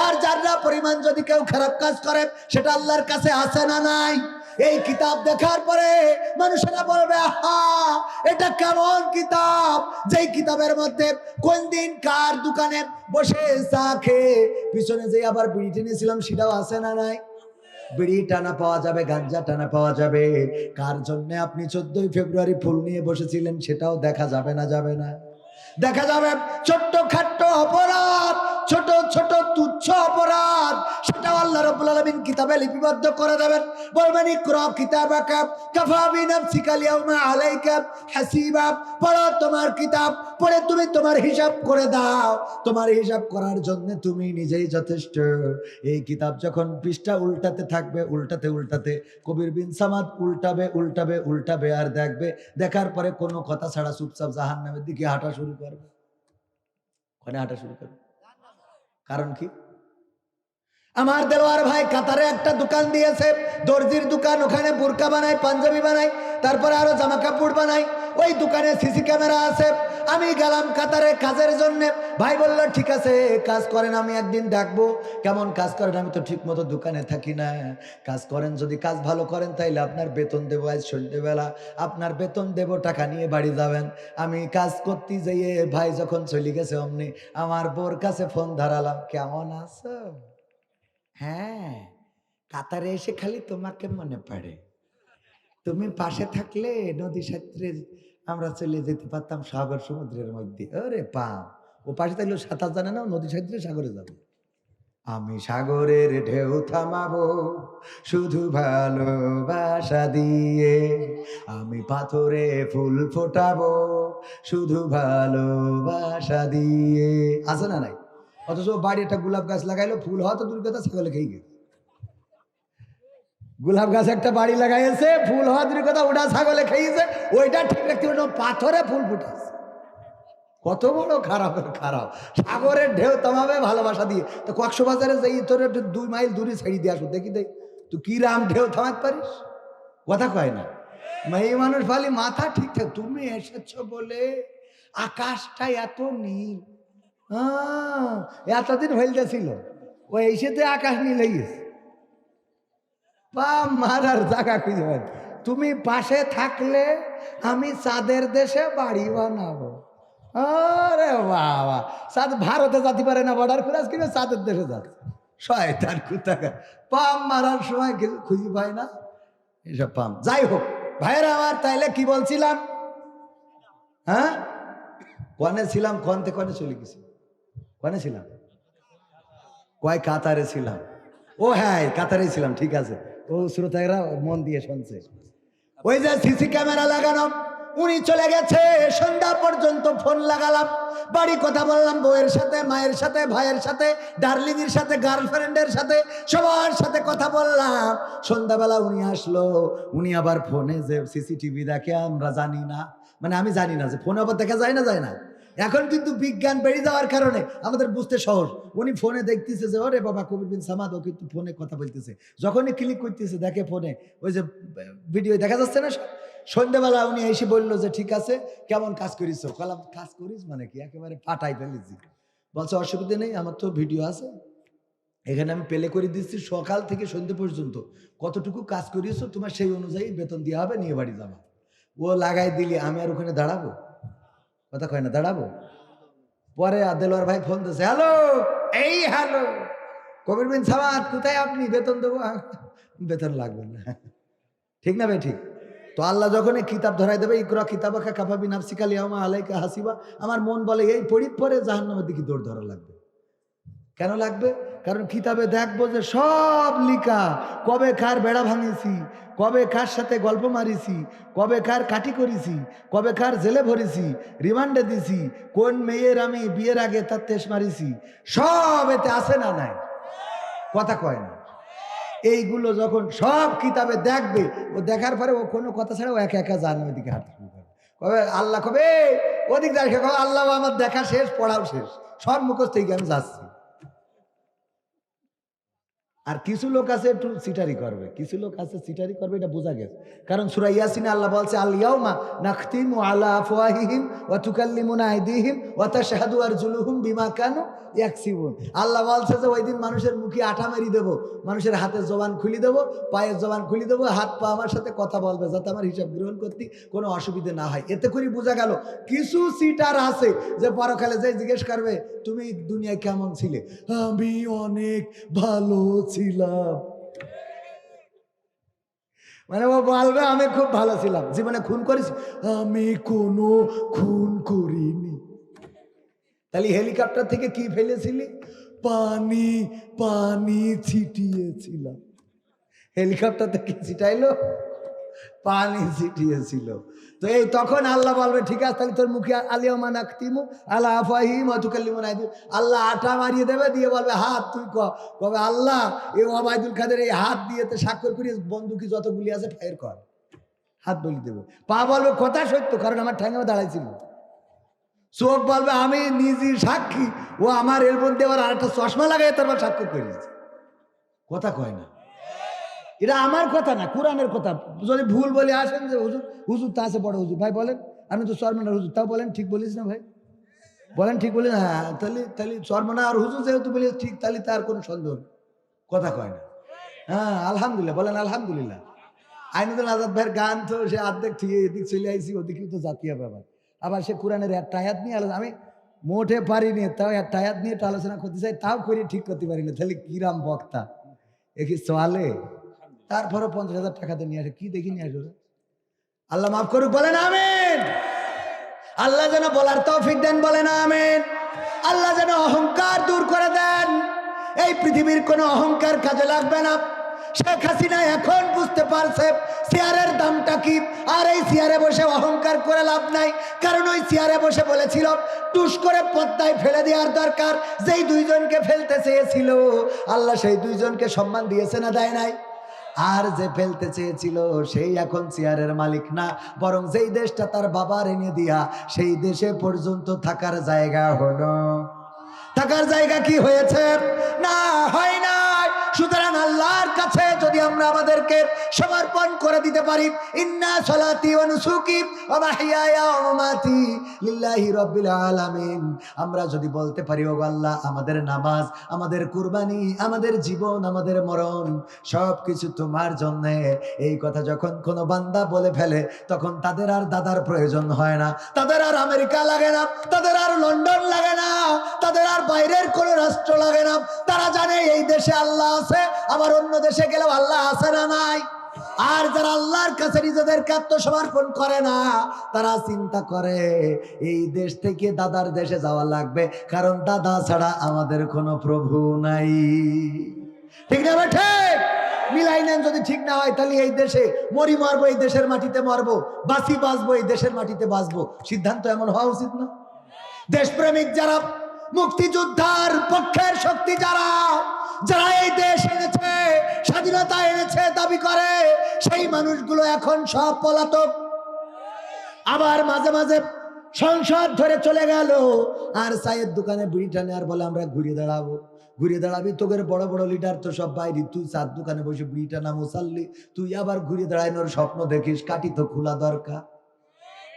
আর যাররা পরিমাণ যদি কেউ খারাপ কাজ করে সেটা আল্লাহর কাছে আছে না নাই? এই কিতাব দেখার পরে মানুষেরা বলবে আহা এটা কেমন কিতাব, যেই কিতাবের মধ্যে কোন দিন কার দোকানে বসে চা খেয়ে পিছনে যে আবার বিড়ি টেনেছিলাম সেটাও আছে না নাই? বিড়ি টানা পাওয়া যাবে, গাঞ্জা টানা পাওয়া যাবে, কার জন্য আপনি 14ই ফেব্রুয়ারি ফুল নিয়ে বসেছিলেন সেটাও দেখা যাবে না? যাবে না? দেখা যাবে। ছোট্ট খাট্ট অপরাধ, ছোট ছোট তুচ্ছ অপরাধ, সেটাও আল্লাহ রাব্বুল আলামিন কিতাবে লিপিবদ্ধ করে দেবেন। বলবেন ইকরা কিতাবাকা কাফা বিনাফসিকা আল-ইয়াওমা আলাইকা হাসিবা। পড়ো তোমার কিতাব, পড়ে তুমি তোমার হিসাব করে দাও। তোমার হিসাব করার জন্য তুমি নিজেই যথেষ্ট। এই কিতাব যখন পৃষ্ঠা উল্টাতে থাকবে, উল্টাতে উল্টাতে কবির বিন সামাদ উল্টাবে উল্টাবে উল্টাবে আর দেখবে, দেখার পরে কোনো কথা ছাড়া চুপচাপ জাহান্নামের দিকে হাঁটা শুরু করবে। ওখানে হাঁটা শুরু করবে। কারণ কি? আমার দেলোয়ার ভাই কাতারে একটা দোকান দিয়েছে, দর্জির দোকান। ওখানে বুরকা বানায়, পাঞ্জাবি বানায়, তারপরে আরো জামা কাপড় বানায়। ওই দোকানে সিসি ক্যামেরা আছে। আমি গেলাম কাতারে কাজের জন্য। ভাই বলল ঠিক আছে কাজ করেন, আমি একদিন ডাকবো। কেমন কাজ করেন? আমি তো ঠিক মতো দোকানে থাকি না। কাজ করেন, যদি কাজ ভালো করেন তাইলে আপনার বেতন দেবো। আজ সন্ধ্যেবেলা আপনার বেতন দেবো, টাকা নিয়ে বাড়ি যাবেন। আমি কাজ করতে যাইয়ে ভাই যখন চলে গেছে অমনি আমার বোর কাছে ফোন ধরালাম, কেমন আছো? হ্যাঁ, কাতারে এসে খালি তোমাকে মনে পড়ে, তুমি পাশে থাকলে নদী সাঁতরে আমরা চলে যেতে পারতাম সাগর সমুদ্রের মধ্যে। ওরে পাম, ও পাশে থাকলে সাঁতার জানে না, নদী সাঁতরে সাগরে যাবে। আমি সাগরের ঢেউ থামাবো শুধু ভালোবাসা দিয়ে, আমি পাথরে ফুল ফোটাবো শুধু ভালোবাসা দিয়ে। আছে না নাই? অথচ বাড়ি একটা গোলাপ গাছ লাগাইলো, ফুল হওয়া তো দূর কথা, ছাগলে খেয়ে গেছে। গোলাপ গাছ একটা বাড়ি লাগাইছে, ফুল হওয়া দূর কথা, ওটা ছাগলে খেয়েছে। ওইটা ঠিক রাখতে পাথরে ফুল ফুটেছে। কত বড় খারাপের খারাপ। সাগরের ঢেউ থামাবে ভালোবাসা দিয়ে। তো কক্সবাজারে যাই তোর একটু 2 মাইল দূরে ছেড়ে দিয়ে আসো, দেখি দেখ তুই কি রাম ঢেউ থামাতে পারিস? কথা কয় না মেয়ে মানুষ খালি মাথা ঠিকঠাক। তুমি এসেছ বলে আকাশটা এত নীল। এতদিন হইলতেছিল, ও এসেতে আকাশ নীল হয়ে গেছে। পা মারার জায়গা খুঁজে পাই। তুমি পাশে থাকলে আমি চাঁদের দেশে বাড়ি বানাবো। আরে বাবা, চাঁদ ভারতে যেতে পারে না, বর্ডার ক্রস কিনে চাঁদের দেশে যাচ্ছে। শয়তান কোথাকার, পাম মারার সময় খুঁজে পাই না এসব পাম। যাই হোক ভাইরা আমার, তাইলে কি বলছিলাম? হ্যাঁ, কনে ছিলাম, কনতে কনে চলে গেছি। কনে ছিলাম? কয় কাতারে ছিলাম। ও হ্যাঁ, কাতারে ছিলাম, ঠিক আছে। ও শ্রোতারা মন দিয়ে শুনছে। ওই যে সিসি ক্যামেরা লাগানো, উনি চলে গেছে। সন্ধ্যা পর্যন্ত ফোন লাগালাম, বাড়ি কথা বললাম, বউয়ের সাথে, মায়ের সাথে, ভাইয়ের সাথে, ডার্লিংয়ের সাথে, গার্লফ্রেন্ডের সাথে, সবার সাথে কথা বললাম। সন্ধ্যাবেলা উনি আসলো। উনি আবার ফোনে যে সিসিটিভি দেখে আমরা জানি না, মানে আমি জানি না যে ফোনে আবার দেখা যায় না, যায় না। এখন কিন্তু বিজ্ঞান বেড়ে যাওয়ার কারণে আমাদের বুঝতে সহজ। উনি ফোনে দেখতেছে যে ওরে বাবা কবির বিন সামাদ, ও কিন্তু ফোনে কথা বলতেছে। যখনই ক্লিক করতেছে দেখে ফোনে ওই যে ভিডিও দেখা যাচ্ছে না। সন্ধ্যাবেলা উনি এসে বললো যে ঠিক আছে, কেমন কাজ করিস? কলাম কাজ করিস মানে কি, একেবারে ফাটাই ফেলেছি। বলছে অসুবিধা নেই, আমার তো ভিডিও আছে, এখানে আমি প্লে করে দিচ্ছি সকাল থেকে সন্ধ্যে পর্যন্ত কতটুকু কাজ করিয়েছো, তোমার সেই অনুযায়ী বেতন দেওয়া হবে, নিয়ে বাড়ি যাবা। ও লাগাই দিলি, আমি আর ওখানে দাঁড়াবো? কথা কয় না, দাঁড়াবো? পরে দেলোয়ার ভাই ফোন দিয়েছে, হ্যালো, এই হ্যালো কবির বিন সামাদ, কোথায় আপনি? বেতন দেবো। বেতন লাগবে না, ঠিক না ভাই? ঠিক তো। আল্লাহ যখন এই কিতাব ধরাই দেবে, ইকরা কিতাবাকা কাফা বিনাফসিকা আল-ইয়াওমা আলাইকা হাসিবা, আমার মন বলে এই পড়ি, পরে জাহান্নামের দিকে দৌড় ধরা লাগবে। কেন লাগবে? কারণ কিতাবে দেখবো যে সব লিখা, কবে কার বেড়া ভাঙিয়েছি, কবে কার সাথে গল্প মারিছি, কবে কার কাটি করেছি, কবে কার জেলে ভরেছি, রিমান্ডে দিছি, কোন মেয়ের আমি বিয়ের আগে তার তেস মারিছি, সব এতে আছে না নাই? কথা কয় না। এইগুলো যখন সব কিতাবে দেখবে, ও দেখার পরে ও কোনো কথা ছাড়া ও একা একা জানে ওইদিকে হাঁটতে শুরু করে। কবে আল্লাহ কবে ওদিক যাই, কবে আল্লাহ আমার দেখা শেষ, পড়াও শেষ, সব মুখস্থ থেকে আমি যাচ্ছি। আর কিছু লোক আছে একটু সিটারি করবে, কিছু লোক আছে সিটারি করবে, এটা বোঝা গেছে। কারণ সূরা ইয়াসিনে আল্লাহ বলছে আল ইয়াউমা নাখতিমু আলা আফওয়াহিহিম ওয়া তুকাল্লিমুনা আইদিহিম ওয়া তাশহাদু আরজুলুহুম বিমা কানু ইয়াকসিবুন। আল্লাহ বলছে যে ওই দিন মানুষের মুখে আঠা মেরি দেবো, মানুষের হাতের জবান খুলি দেবো, পায়ের জবান খুলি দেবো, হাত পা আমার সাথে কথা বলবে যাতে আমার হিসাব গ্রহণ করতে কোনো অসুবিধা না হয়। এতে করে বোঝা গেল কিছু সিটার আছে যে পরকালে যে জিজ্ঞেস করবে তুমি দুনিয়ায় কেমন ছিলে, আমি অনেক ভালো ছিলাম। মানে ও বলবে আমি খুব ভালো ছিলাম, জীবনে খুন করেছি, আমি কোনো খুন করিনি। তাহলে হেলিকপ্টার থেকে কি ফেলেছিলি? পানি, পানি ছিটিয়েছিলাম। হেলিকপ্টার থেকে ছিটাইলো, পানি ছিটিয়েছিল। তো এই তখন আল্লাহ বলবে ঠিক আছে, তাহলে তোর মুখে আলিয়ামা নাখতিমু আলা আফওয়াহিহিম ওয়া তুকাল্লিমুনা আইদিহিম। আল্লাহ আটা মারিয়ে দেবে, দিয়ে বলবে হাত তুই কবে আল্লাহ এই ওবায়দুল কাদের এই হাত দিয়ে স্বাক্ষর করিয়ে বন্দুকি যতগুলি আছে ফায়ার কর, হাত বলি দেবে। পা বলবে কথা সত্য, কারণ আমার ঠ্যাঙ্গে দাঁড়াইছিল। চোখ বলবে আমি নিজে সাক্ষী, ও আমার এর মধ্যে আবার আরেকটা চশমা লাগাই তারপর স্বাক্ষর করিয়েছে। কথা কয় না, এটা আমার কথা না, কোরআনের কথা। যদি ভুল বলে আসেন যে হুজুর, হুজুর তা আছে বড় হুজুর, ভাই বলেন আপনি তো চরমনার হুজুর, তাও বলেন ঠিক বলিস না ভাই, বলেন ঠিক বলিস। হ্যাঁ, তাহলে তাহলে চরমনা আর হুজুর যেহেতু বলিস ঠিক, তাহলে তার কোনো সন্দেহ নেই, কথা কয় না। হ্যাঁ আলহামদুলিল্লাহ বলেন, আলহামদুলিল্লাহ। আইনুদ্দিন আজাদ ভাইয়ের গান তো সে অর্ধেক ঠিক এদিক চলে আইসি, ওদিকেও তো জাতীয় ব্যাপার। আবার সে কোরআনের একটা আয়াত নিয়ে আলোচনা, আমি মোটে পারিনি, তাও একটা আয়াত নিয়ে একটু আলোচনা করতে চাই, তাও করে ঠিক করতে পারি না। তাহলে কিরাম বক্তা এ কি চলে? তারপরে 50,000 টাকাতে নিয়ে আসে, কি দেখি নিয়ে আসবে। আল্লাহ মাফ করুক, বলেন আমিন। আল্লাহ যেন বলার তৌফিক দেন, বলেন আমিন। আল্লাহ যেন অহংকার দূর করে দেন, এই পৃথিবীর কোনো অহংকার কাজে লাগবে না। শেখ হাসিনা এখন বুঝতে পারছে চেয়ারের দামটা কি, আর এই চেয়ারে বসে অহংকার করে লাভ নাই। কারণ ওই চেয়ারে বসে বলেছিল টুস করে পদ্মায় ফেলে দেওয়ার দরকার, যেই দুইজনকে ফেলতে চেয়েছিল আল্লাহ সেই দুইজনকে সম্মান দিয়েছে না দেয় নাই? আর যে ফেলতে চেয়েছিল সেই এখন চেয়ারের মালিক না, বরং যেই দেশটা তার বাবার এনে দিয়া সেই দেশে পর্যন্ত থাকার জায়গা হলো। থাকার জায়গা কি হয়েছে? না, হয় না। সুতরাং আল্লাহর কাছে যদি আমরা আমাদেরকে সমর্পণ করে দিতে পারি, ইন্না সলাতি ওয়া নুসুকি ওয়া মাহইয়ায়া ওয়া মামাতি লিল্লাহি রাব্বিল আলামিন, আমরা যদি বলতে পারি ও আল্লাহ আমাদের নামাজ, আমাদের কুরবানি, আমাদের জীবন, আমাদের মরণ সবকিছু তোমার জন্য, এই কথা যখন কোনো বান্দা বলে ফেলে তখন তাদের আর দাদার প্রয়োজন হয় না, তাদের আর আমেরিকা লাগে না, তাদের আর লন্ডন লাগে না, তাদের আর বাইরের কোনো রাষ্ট্র লাগে না। তারা জানে এই দেশে আল্লাহ আছে, আবার অন্য দেশে গেলেও আল্লাহ আছে না নাই। আর যারা আল্লাহর কাছে নিজেদেরকে আত্মসমর্পণ করে না, তারা চিন্তা করে এই দেশ থেকে দাদার দেশে যাওয়া লাগবে, কারণ দাদা ছাড়া আমাদের কোনো প্রভু নাই। ঠিক না ঠিক? মিলাই নেন, যদি ঠিক না হয় তাহলে এই দেশে মরি মারবো, এই দেশের মাটিতে মারবো, বাঁচি বাঁচবো এই দেশের মাটিতে বাঁচবো। সিদ্ধান্ত এমন হওয়া উচিত না? দেশপ্রেমিক যারা, মুক্তিযোদ্ধার পক্ষের শক্তি যারা, যারা এই দেশ এনেছে, স্বাধীনতা এনেছে দাবি করে, সেই মানুষগুলো এখন সব পলাতক। আবার মাঝে মাঝে সংসদ ধরে চলে গেল, আর চায়ের দোকানে বিড়ি টানে আর বলে আমরা ঘুরে দাঁড়াবো। ঘুরে দাঁড়াবি, তোদের বড় বড় লিডার তো সব বাইরে, তুই চার দোকানে বসে বিড়ি টানা মুসাল্লি, তুই আবার ঘুরে দাঁড়ানোর স্বপ্ন দেখিস, কাটি তো খোলা দরকার,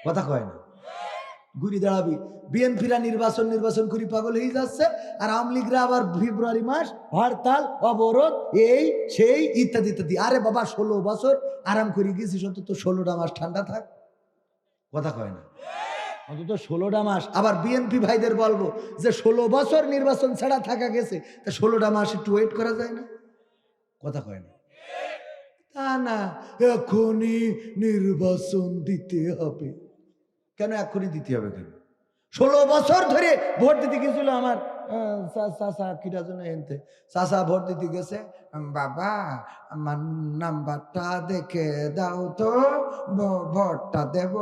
কথা কয় না? ঘুরে দাঁড়াবি। বিএনপিরা নির্বাচন করি পাগল হয়ে যাচ্ছে, আর আওয়ামী লীগরা আবার ফেব্রুয়ারি মাস হরতাল, অবরোধ, এই সেই ইত্যাদি ইত্যাদি। আরে বাবা 16 বছর আরাম করে গেছিস, অন্তত 16টা মাস ঠান্ডা থাক, কথা কয় না? অন্তত 16টা মাস। আবার বিএনপি ভাইদের বলবো যে 16 বছর নির্বাচন ছাড়া থাকা গেছে, তা 16টা মাস একটু ওয়েট করা যায় না, কথা কয় না? তা না, এখনই নির্বাচন দিতে হবে। কেন এখনই দিতে হবে? কেন 16 বছর ধরে ভোট দিতে গেছিল আমার চাচা, কিরা জন্য এনতে চাচা ভোট দিতে গেছে, বাবা আমার নাম্বারটা দেখে দাও তো, ভোটটা দেব।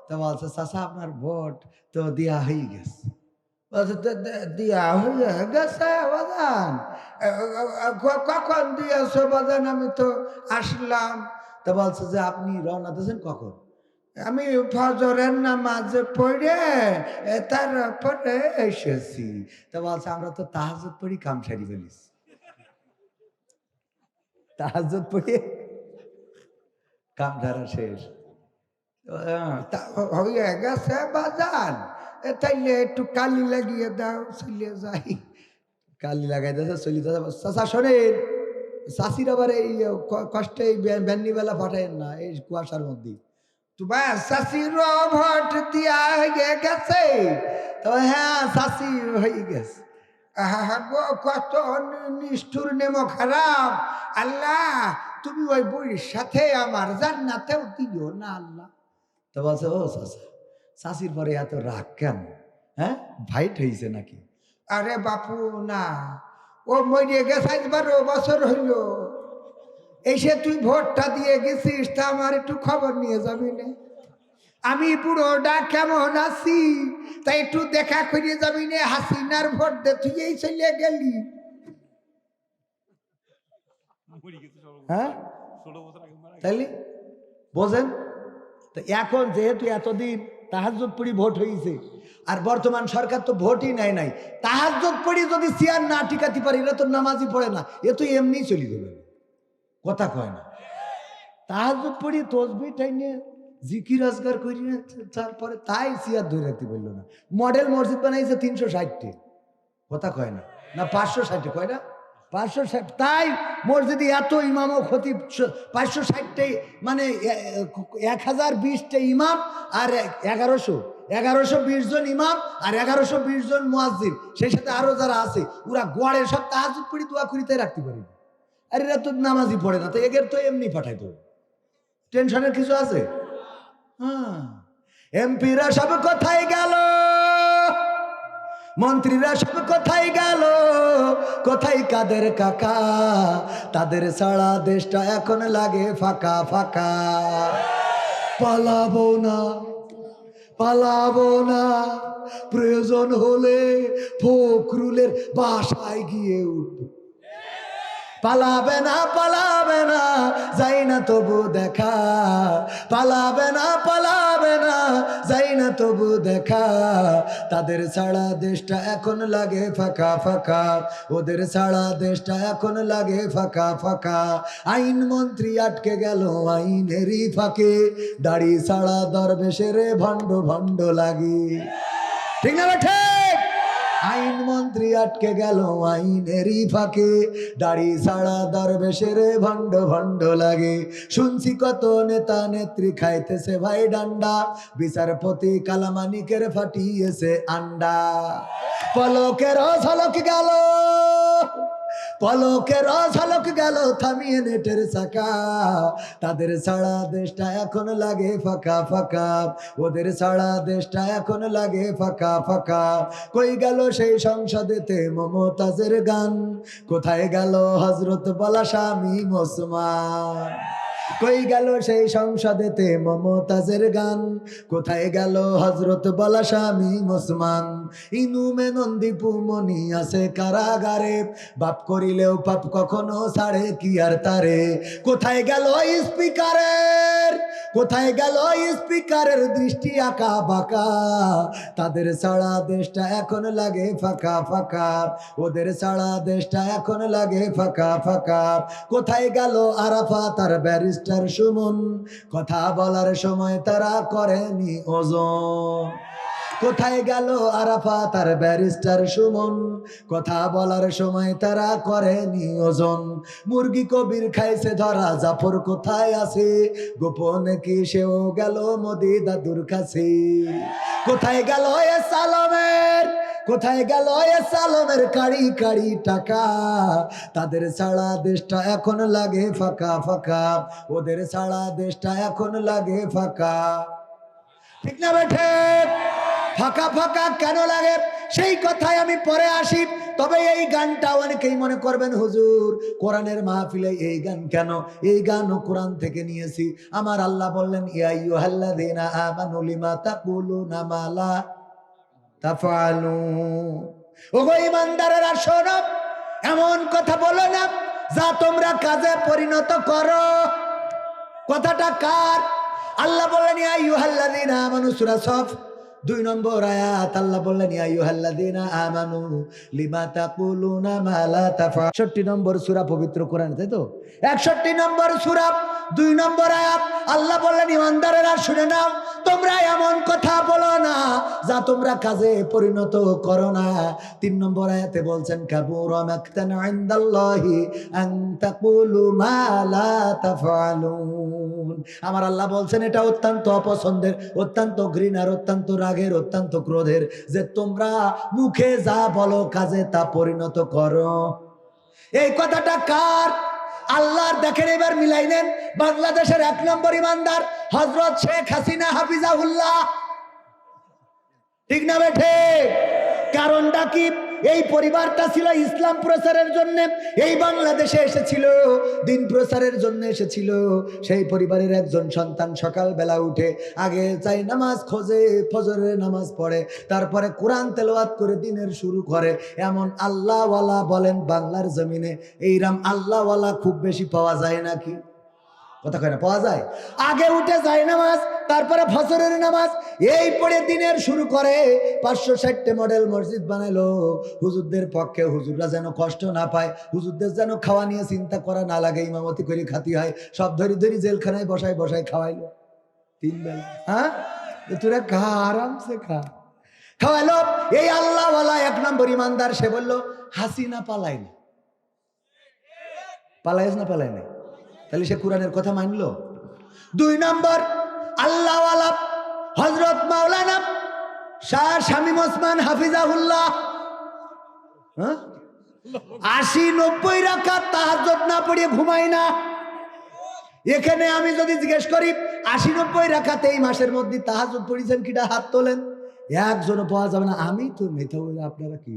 তো বলছে চাচা আপনার ভোট তো দেয়া হয়ে গেছে। বলছে দিয়া হয়ে গেছে বাজান? কখন দিয়েছো বাজান? আমি তো আসলাম। তো বলছে যে আপনি রওনা দিয়েছেন কখন? আমি ফজরের নামাজে পড়ে তারপরে এসেছি। তো বলছে আমরা তো তাহাজ্জুদ পড়ি কাম সারি ফেলিস, তাহাজ্জুদ পড়ে কাম ধারা শেষ হয়ে গেছে বাজান, তাইলে একটু কালি লাগিয়ে দাও, চলে যাই। কালি লাগাই দিয়েছে, চলে যাচ্ছে। চাচা শোনেন, চাষির আবার এই কষ্টে বেলা পাঠায়েন না এই কুয়াশার মধ্যে। তোমার চাষির ভোট দিয়া হয়ে গেছে? তো হ্যাঁ চাষি হয়ে গেছে। কত নিষ্ঠুর নেমো খারাপ, আল্লাহ তুমি ওই বুড়ির সাথে আমার জান্নাতেও দিও না আল্লাহ। তো বলছে ও চাষা, চাষির পরে এত রাগ কেন? হ্যাঁ ভাইট হয়েছে নাকি? আরে বাপু না, ও মরিয়ে গেছে 12 বছর হইল, এসে তুই ভোটটা দিয়ে গেছিস, তা আমার একটু খবর নিয়ে যাবি না? আমি বুড়োটা কেমন আছি তাই একটু দেখা করে যাবি না? হাসিনার ভোট দে তুই এই চলে গেলি। হ্যাঁ তাইলে বোঝেন তো, এখন যেহেতু এতদিন তাহাজ্জুদ পড়ি ভোট হয়েছে, আর বর্তমান সরকার তো ভোটই নেয় নাই, তাহাজ্জুদ পড়ি যদি চেয়ার না টিকাতে পারি, এরা তো নামাজই পড়ে না, এ তো এমনি চলে যাবে, কথা কয় না? তাহাজ্জুদ পড়ি তসবিহ টাইনে জিকির আজগার করি না, তারপরে তাই চেয়ার ধরে রাখতে পারলো না। মডেল মসজিদ বানাইছে 360টি, কথা কয় না, না 560 কয় না, 560। তাই মসজিদে এত ইমাম ও খতিব, 560টাই, মানে 1020টা ইমাম আর 1120 জন ইমাম আর 1120 জন মুয়াজ্জিন, সেই সাথে আরো যারা আছে, ওরা গোয়াড়ে সব তাহাজ্জুদ পড়ি দোয়া করিতে রাখতে পারি। আর এরা তো নামাজই পড়ে না, তো এদের তো এমনি পাঠাইতো, টেনশনের কিছু আছে? হ্যাঁ, এমপিরা সব কোথায় গেল, মন্ত্রীরা সব কোথায় গেল, কোথায় কাদের কাকা, তাদের ছাড়া দেশটা এখন লাগে ফাঁকা ফাঁকা। পালাবো না, পালাবো না, প্রয়োজন হলে ফখরুলের বাসায় গিয়ে উঠবো। পালাবে না, পালাবে না, যাই না তবু দেখা, পালাবে না, পালাবে না, যাই না তবু দেখা। তাদের ছাড়া দেশটা এখন লাগে ফাঁকা ফাঁকা, ওদের ছাড়া দেশটা এখন লাগে ফাঁকা ফাঁকা। আইন মন্ত্রী আটকে গেল আইনেরই ফাঁকে, দাড়ি ছাড়া দরবেশের ভণ্ড ভণ্ড লাগে, ঠিক না ঠিক? আইন মন্ত্রী আটকে গেল আইনেরই ফাঁকে, দাড়ি ছাড়া দরবেশের ভণ্ড ভণ্ড লাগে। শুনছি কত নেতা নেত্রী খাইতেছে ভাই ডান্ডা, বিচারপতি কালামানিকের ফাটিয়েছে আন্ডা। পলকের ঝলক গেল, পলকের ঝলক গেল থামিয়ে নেটের চাকা। তাদের ছাড়া দেশটা এখন লাগে ফাঁকা ফাঁকা, ওদের ছাড়া দেশটা এখন লাগে ফাঁকা ফাঁকা। কই গেল সেই সংসদেতে মমতাজের গান, কোথায় গেল হযরত বলা শামীম ওসমান। কই গেল সেই সংসদেতে মমতাজের গান, কোথায় গেল হযরত বলা শামীম ওসমান। ইনুমে নন্দীপু মনি আছে কারাগারে, বাপ করিলেও পাপ কখনো ছাড়ে কি আর তারে। কোথায় গেল স্পিকারের, কোথায় গেল স্পিকারের দৃষ্টি আঁকা বাঁকা, তাদের ছাড়া দেশটা এখন লাগে ফাঁকা ফাঁকা, ওদের ছাড়া দেশটা এখন লাগে ফাঁকা ফাঁকা। কোথায় গেল আরাফাত আর ব্যারিস্টার সুমন, কথা বলার সময় তারা করেনি ওজন। কোথায় গেল আরাফাত আর ব্যারিস্টার সুমন, কথা বলার সময় তারা করেনি ওজন। মুরগি কবির খাইছে ধরা, জাফর কোথায় আছে, গোপনে কি সেও গেল মোদি দাদুর কাছে। কোথায় গেল এ সালমের, কোথায় গেল এ সালমের কাড়ি কাড়ি টাকা, তাদের ছাড়া দেশটা এখন লাগে ফাঁকা ফাঁকা, ওদের ছাড়া দেশটা এখন লাগে ফাঁকা, ঠিক না বেঠে? ফাঁকা ফাঁকা কেন লাগে সেই কথায় আমি পরে আসি। তবে এই গানটা অনেকেই মনে করবেন হুজুর কোরআনের মাহফিলে এই গান কেন? এই গানও কোরআন থেকে নিয়েছি। আমার আল্লাহ বললেন ইয়া আইয়ুহাল্লাযীনা আমানু লিমা তাকুলুনা মা লা তাফআলুন। ওগো ঈমানদারেরা শোনো, এমন কথা বলো না যা তোমরা কাজে পরিণত করো। কথাটা কার? আল্লাহ বললেন ইয়া আইয়ুহাল্লাযীনা আমানু, সূরা সফ 2 নম্বর আয়াত। আল্লাহ বললেন ইয়া আইয়ুহাল্লাযীনা আমানু লিমা তাকুলুনা মা লা তাফআলুন। 61 নম্বর সূরা পবিত্র কোরআন, তাই তো? 61 নম্বর সূরা 2 নম্বর আয়াত। আল্লাহ বললেন ঈমানদারেরা শুনে নাও, তোমরা এমন কথা বলো না যা তোমরা কাজে পরিণত করো না। 3 নম্বর আয়াতে বলছেন কাবুরা মাকতান ইনদাল্লাহি আন তাকুলু মা লা তাফআলুন। আমার আল্লাহ বলছেন এটা অত্যন্ত অপছন্দের, অত্যন্ত ঘৃণার, অত্যন্ত রাগের, অত্যন্ত ক্রোধের যে তোমরা মুখে যা বলো কাজে তা পরিণত করো। এই কথাটা কার? আল্লাহর। দেখেন এবার মিলাই নেন। বাংলাদেশের 1 নম্বর ইমানদার হযরত শেখ হাসিনা হাফিজাহুল্লাহ, ঠিক না বেঠে? কারণটা কি? এই পরিবারটা ছিল ইসলাম প্রচারের জন্য, এই বাংলাদেশে এসেছিল, দিন প্রচারের জন্য এসেছিল। সেই পরিবারের একজন সন্তান সকালবেলা উঠে আগে চাই নামাজ খোঁজে, ফজরের নামাজ পড়ে, তারপরে কোরআন তেলাওয়াত করে দিনের শুরু করে। এমন আল্লাহওয়ালা বলেন বাংলার জমিনে এইরাম আল্লাহওয়ালা খুব বেশি পাওয়া যায় নাকি? কথা কয় না? পাওয়া যায়। আগে উঠে যায় নামাজ, তারপরে ফজরের নামাজ এই পড়ে দিনের শুরু করে। 560 মডেল মসজিদ বানাইলো হুজুরদের পক্ষে, হুজুররা যেন কষ্ট না পায়, হুজুরদের যেন খাওয়া নিয়ে চিন্তা করা না লাগে, ইমামতি করে খাতি হয়, সব ধরি ধরি জেলখানায় বসায় বসায় খাওয়াইলো। 3 বেলা। হ্যাঁ, তোরা খা, আরামসে খা। খাওয়াইলো এই আল্লাহওয়ালা 1 নম্বর ইমানদার। সে বলল হাসিনা পালায়নি। পালাইস না পালায় না, তাহলে সে কোরআনের কথা মানলো। 2 নম্বর আল্লাহওয়ালা হযরত মাওলানা শাহ শামীম ওসমান হাফিজাহুল্লাহ 80-90 রাকাত তাহাজ্জুদ না পড়ে ঘুমায় না। এখানে আমি যদি জিজ্ঞেস করি 80-90 রাকাত এই মাসের মধ্যে তাহাজ্জুদ পড়েছেন কিটা, হাত তোলেন। একজনও পাওয়া যাবে না। আমি তো নেতা বলে আপনারা কি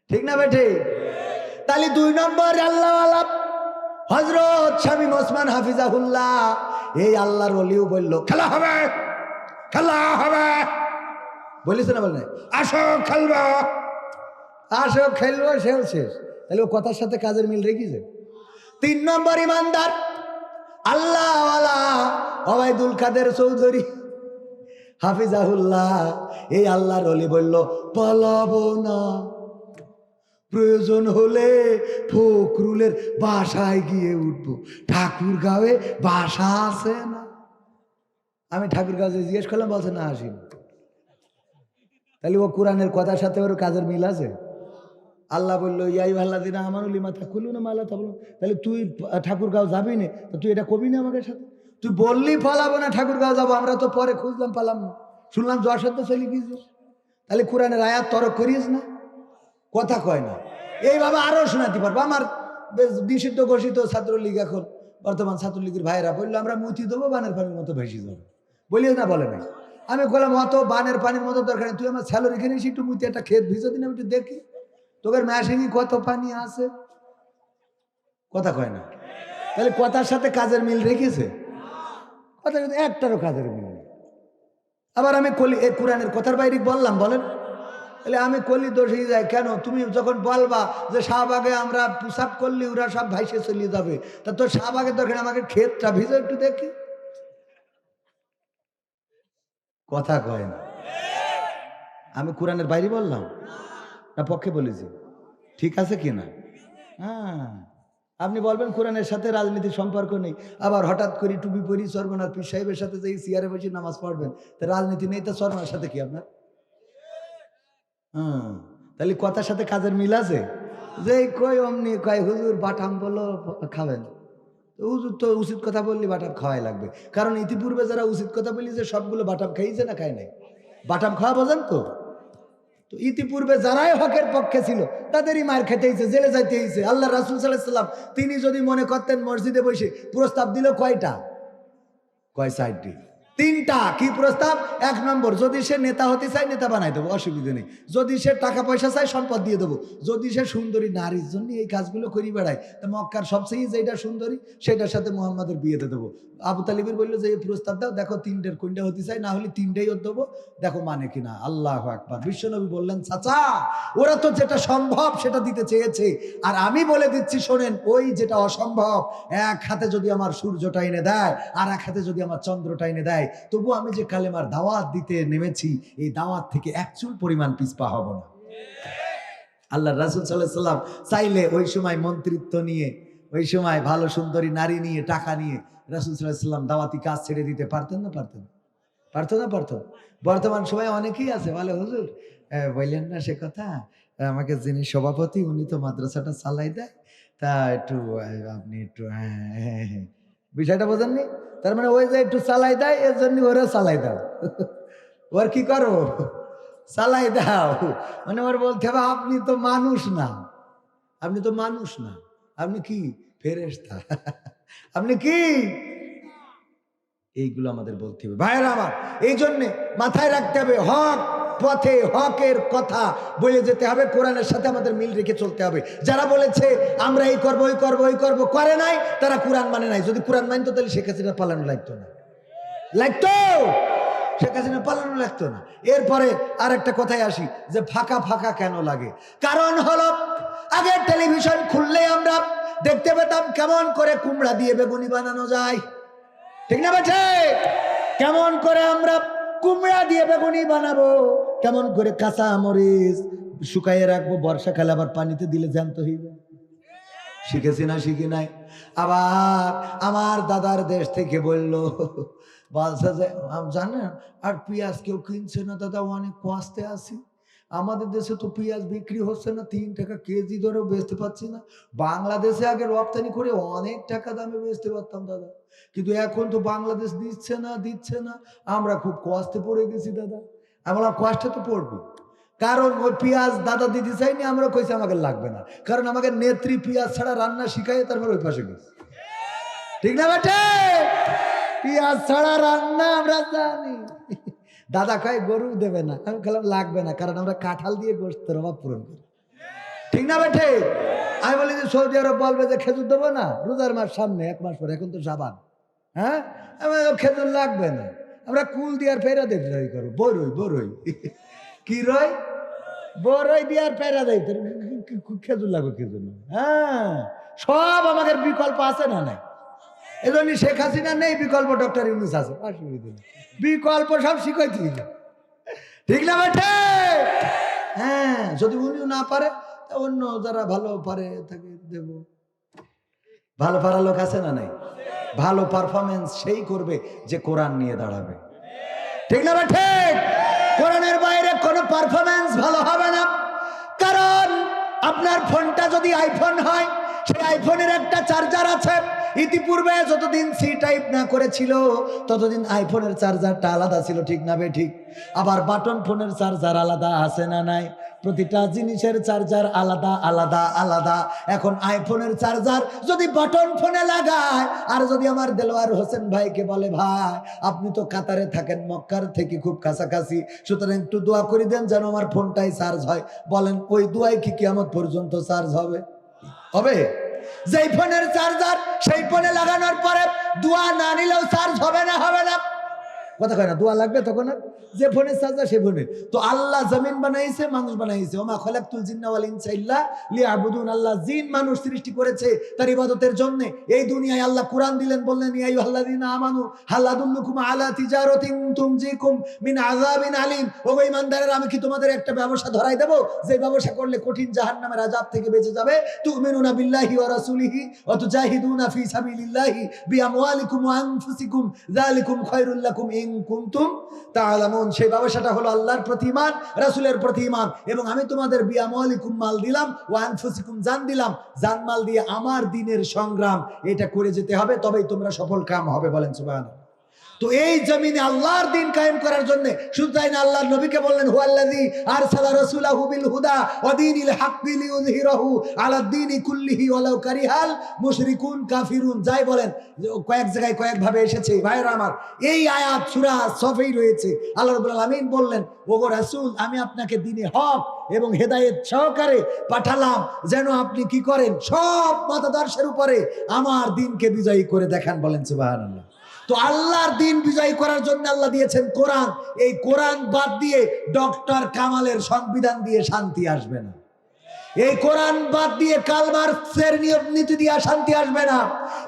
ঠিক না বেঠে? তাহলে 2 নম্বর আল্লাহওয়ালা হযরত শামীম ওসমান হাফিজাহুল্লাহ এই আল্লাহর ওলিও বলল খেলা হবে, খেলা হবে। বলিস না, বলে আসো খেলবো, আসো খেলবো, সেও শেষ। তাহলে ও কথার সাথে কাজের মিল রেখেছে। 3 নম্বর ইমানদার আল্লাহওয়ালা ওবায়দুল কাদের চৌধুরী হাফিজাহুল্লাহ এই আল্লাহর ওলি বলল পালাবো না, প্রয়োজন হলে ফখরুলের বাসায় গিয়ে উঠবো, ঠাকুরগাঁওয়ে বাসা আছে না। আমি ঠাকুরগাঁও জিজ্ঞেস করলাম, বলছে না আসিনি। তাহলে ও কোরআনের কথার সাথে ওর কাজের মিল আছে। আল্লাহ বললো ইয়াই আল্লাযিনা আমানু লিমা তাকুলুনা মা লা তাফআলুন। তাহলে তুই ঠাকুরগাঁও যাবি না, তো তুই এটা কবি না আমাদের সাথে? তুই বললি পালাবো না, ঠাকুরগাঁও যাবো, আমরা তো পরে খুঁজলাম পালাম না, শুনলাম যশোর তো চলে গিয়েছিস। তাহলে কোরআনের আয়াত তরক করিস না, কথা কয় না। এইভাবে আরো শোনাতে পারবো। আমার নিষিদ্ধ ঘোষিত ছাত্রলীগ, এখন বর্তমান ছাত্রলীগের ভাইয়েরা বললো আমরা মুতি দেবো, বানের পানির মতো ভেসে যাবো। বলিস না, বলে নাই? আমি বললাম অত বানের পানির মতো দরকার নেই, তুই আমার স্যালোর এখানে এসে একটু মুতি একটা ক্ষেত ভিজে দিন, আমি একটু দেখি তোদের ম্যাশিংয়ে কত পানি আছে। কথা কয় না। তাহলে কথার সাথে কাজের মিল রেখেছে? কথা কিন্তু একটারও কাজের মিল নেই। আবার আমি কলি এই কোরআনের কথার বাইরে বললাম, বলেন? তাহলে আমি কলি দোষ হয়ে যায় কেন? তুমি যখন বলবা যে শাহবাগে আমরা পুশাপ করলে ওরা সব ভাইসে চলে যাবে, তা তোর শাহবাগের দরকার আমাকে ক্ষেতটা ভিজে একটু দেখি। কথা কয় না। আমি কোরআনের বাইরে বললাম না পক্ষে বলেছি? ঠিক আছে কি না? হ্যাঁ, আপনি বলবেন কোরআনের সাথে রাজনীতির সম্পর্ক নেই, আবার হঠাৎ করে টুপি পরি সরবনার পীর সাহেবের সাথে যে চেয়ারে বসে নামাজ পড়বেন, তা রাজনীতি নেই, তা সরবনার সাথে কি আপনার? হ্যাঁ, তাহলে কথার সাথে কাজের মিল আছে। যে কই অমনি কয় হুজুর বাটাম বলো খাবেন, হুজুর তো উচিত কথা বললে বাটাম খাওয়াই লাগবে, কারণ ইতিপূর্বে যারা উচিত কথা বলি যে সবগুলো বাটাম খাইছে না খায় নাই? বাটাম খাওয়া বোঝেন তো? তো ইতিপূর্বে যারাই হকের পক্ষে ছিল তাদেরই মার খেতে হয়েছে, জেলে যাইতে হয়েছে। আল্লাহ রাসূল সাল্লাল্লাহু আলাইহি ওয়াসাল্লাম তিনি যদি মনে করতেন মসজিদে বসে প্রস্তাব দিল কয়টা? কয় 4টি? 3টা। কি প্রস্তাব? 1 নম্বর, যদি সে নেতা হতে চায় নেতা বানাই দেবো, অসুবিধা নেই। যদি সে টাকা পয়সা চায় সম্পদ দিয়ে দেবো। যদি সে সুন্দরী নারীর জন্য এই কাজগুলো করি বেড়ায়, তা মক্কার সবচেয়ে যেটা সুন্দরী সেটার সাথে মুহাম্মাদের বিয়েতে দেবো। আবু তালিবের বললো যে এই প্রস্তাব দাও, দেখো 3টের কোনটা হতে চাই, না হলে 3টাই দেবো, দেখো মানে কিনা। আল্লাহু আকবার। বিশ্বনবী বললেন চাচা ওরা তো যেটা সম্ভব সেটা দিতে চেয়েছে, আর আমি বলে দিচ্ছি শোনেন, ওই যেটা অসম্ভব, এক হাতে যদি আমার সূর্যটা এনে দেয় আর এক হাতে যদি আমার চন্দ্রটা এনে দেয়, তবু আমি যে কালেমার দাওয়াত দিতে নেমেছি এই দাওয়াত থেকে এক চুল পরিমাণ পিছপা হব না। আল্লাহ রাসূল সাল্লাল্লাহু আলাইহি ওয়াসাল্লাম চাইলে ওই সময় মন্ত্রিত্ব নিয়ে, ওই সময় ভালো সুন্দরী নারী নিয়ে, টাকা নিয়ে রাসূল সাল্লাল্লাহু আলাইহি ওয়াসাল্লাম দাওয়াতি কাজ ছেড়ে দিতে পারতেন না? পারতেন? পারতো না? পারতো। বর্তমান সময় অনেকেই আছে বলে হুজুর বললেন না সে কথা, আমাকে যিনি সভাপতি উনি তো মাদ্রাসাটা চালাই দেয়, তা একটু আপনি একটু বিষয়টা বোঝেননি? তার মানে ওই যে একটু চালাই দেয় এর জন্য ওরা চালাই দাও, ওর কি করো চালাই দাও। মানে ওর বলতে হবে আপনি তো মানুষ না, আপনি তো মানুষ না, আপনি কি ফেরেশতা, আপনি কি। এইগুলো আমাদের বলতে হবে ভাইয়েরা আমার। এই জন্যে মাথায় রাখতে হবে হক পথে হকের কথা বলে যেতে হবে, কোরআনের সাথে আমাদের মিল রেখে চলতে হবে। যারা বলেছে আমরা এই করবো ওই করবো ওই করবো করে নাই, তারা কোরআন মানে নাই। যদি কোরআন মানতো তাহলে শেখ হাসিনা পালানো লাগতো না, লাগতো? শেখ হাসিনা পালানো লাগতো না। এরপরে আর একটা কথায় আসি যে ফাঁকা ফাঁকা কেন লাগে? কারণ হলো আগে টেলিভিশন খুললে আমরা দেখতে পেতাম কেমন করে কুমড়া দিয়ে বেগুনি বানানো যায়, ঠিক না বেঠে? কেমন করে আমরা কুমড়া দিয়ে বেগুনি বানাবো, কেমন করে কাঁচা মরিচ শুকাইয়ে রাখবো, বর্ষাকালে আবার পানিতে দিলে জ্যান্ত হইবে, শিখেছি না শিখি নাই? আবার আমার দাদার দেশ থেকে বললো, বলছে যে জানেন আর পেঁয়াজ কেউ কিনছে না দাদা, অনেক কষ্টে আছি। আমাদের দেশে তো পেঁয়াজ বিক্রি হচ্ছে না, 3 টাকা কেজি ধরেও বেচতে পারছি না। বাংলাদেশে আগে রপ্তানি করে অনেক টাকা দামে বেচতে পারতাম দাদা, কিন্তু এখন তো বাংলাদেশ দিচ্ছে না, আমরা খুব কষ্টে পড়ে গেছি দাদা। আমি বললাম কষ্টে তো পড়বো, কারণ ওই পেঁয়াজ দাদা দিতে চাইনি, আমরা কইছি আমাকে লাগবে না, কারণ আমাকে নেত্রী পেঁয়াজ ছাড়া রান্না শিখাই, তারপর ওই পাশে গেছি। ঠিক না বেটে? পেঁয়াজ ছাড়া রান্না আমরা জানি। দাদা কয় গরু দেবে না, আমি বললাম লাগবে না, কারণ আমরা কাঁঠাল দিয়ে গোশতের অভাব পূরণ করি। ঠিক না বেটে? আমি বলি যে সৌদি আরব বলবে যে খেজুর দেবো না, রোজার মাস সামনে 1 মাস পরে, এখন তো সাবান। হ্যাঁ, খেজুর লাগবে না, আমরা কুল দিয়ার ফেরা দিতে করবো, বরই কি রই, বরই দিয়ার ফেরা দেয়, খেজুর লাগবে খেজুর। হ্যাঁ, সব আমাদের বিকল্প আছে না নাই? এজন্য শেখ হাসিনা নেই, বিকল্প ডক্টর ইউনূস আছে, অসুবিধা নেই, বিকল্প সব শিখাইতে। ঠিক না বেটে? হ্যাঁ, যদি উনিও না পারে অন্য যারা ভালো পারে তাকে দেব। ভালো পারা লোক আছে না নাই? ভালো পারফরমেন্স সেই করবে যে কোরআন নিয়ে দাঁড়াবে। ঠিক না বেটে? কোরআনের বাইরে কোনো পারফরমেন্স ভালো হবে না। কারণ আপনার ফোনটা যদি আইফোন হয়, সেই আইফোনের একটা চার্জার আছে। ইতিপূর্বে যতদিন সি টাইপ না করেছিল ততদিন আইফোনের চার্জারটা আলাদা ছিল। ঠিক না বে ঠিক? আবার বাটন ফোনের চার্জার আলাদা আছে না নাই? প্রতিটা জিনিসের চার্জার আলাদা আলাদা আলাদা। এখন আইফোনের চার্জার যদি বাটন ফোনে লাগায়, আর যদি আমার দেলোয়ার হোসেন ভাইকে বলে ভাই আপনি তো কাতারে থাকেন, মক্কার থেকে খুব কাছাকাছি, সুতরাং একটু দোয়া করে দেন যেন আমার ফোনটাই চার্জ হয়, বলেন ওই দোয়াই কি কিয়ামত পর্যন্ত চার্জ হবে? হবে? যেই ফোনের চার্জার সেই ফোনে লাগানোর পরে দোয়া না নিলেও চার্জ হবে না? হবে না? কথা কয় না, দোয়া লাগবে তখন। যে ফোনের চার্জার সে ফোনে। তো আল্লাহ জমিন বানাইছে, মানুষ বানাইছে। ওমা খালাকতুল জিন্না ওয়াল ইনসা ইল্লা লিয়াবুদুন। আল্লাহ জিন মানুষ সৃষ্টি করেছে তার ইবাদতের জন্য। এই দুনিয়ায় আল্লাহ কোরআন দিলেন, বললেন ইয়া আইয়ুহাল্লাযীনা আমানু হাল আদুল্লুকুম আলা তিজারাতিন তুনজিকুম মিন আযাবিন আলীম। ও ঈমানদারেরা, আমি কি তোমাদের একটা ব্যবসা ধরাই দেব যে ব্যবসা করলে কঠিন জাহান্নামের আযাব থেকে বেঁচে যাবে? তুমিনুনা বিল্লাহি ওয়া রাসূলিহি ওয়া তুজাহিদুনা ফি সাবিলিল্লাহি বিআমওয়ালিকুম ওয়া আনফুসিকুম যালিকুম খায়রুল লাকুম ইন কুনতুম তা'লামুন। সেই ব্যবসাটা হলো আল্লাহর প্রতি ঈমান, রাসূলের প্রতি ঈমান। এবং আমি তোমাদের বিআমওয়ালিকুম মাল দিলাম, ওয়া আনফুসিকুম জান দিলাম, জান মাল দিয়ে আমার দ্বীনের সংগ্রাম এটা করে যেতে হবে, তবেই তোমরা সফল কাম হবে। বলেন সুবহানাল্লাহ। তো এই জমিনে আল্লাহর দ্বীন কায়েম করার জন্য শুধু তাই না, আল্লাহর নবীকে বললেন হুয়াল্লাযী আরসালা রাসূলাহু বিল হুদা ওয়া দীনিল হাক্কি লিইয়ুযহিরাহু আলাদ দীনি কুল্লিহি ওয়ালাউ কারিহাল মুশরিকুন কাফিরুন। যাই বলেন, কয়েক জায়গায় কয়েক ভাবে এসেছে ভাইরা আমার। এই আয়াত সূরা সফেই রয়েছে। আল্লাহ রাব্বুল আলামিন বললেন, ওগো রাসূল, আমি আপনাকে দ্বীনে হক এবং হেদায়েত সহকারে পাঠালাম যেন আপনি কি করেন, সব মতাদর্শের উপরে আমার দ্বীনকে বিজয়ী করে দেখান। বলেন সুবহানাল্লাহ। তো আল্লাহর দ্বীন বিজয়ী করার জন্য আল্লাহ দিয়েছেন কোরআন। এই কোরআন বাদ দিয়ে ডক্টর কামালের সংবিধান দিয়ে শান্তি আসবে না। এই কোরআন বাদ দিয়ে কার্ল মার্কসের নিয়ম নীতি দিয়ে শান্তি আসবে না।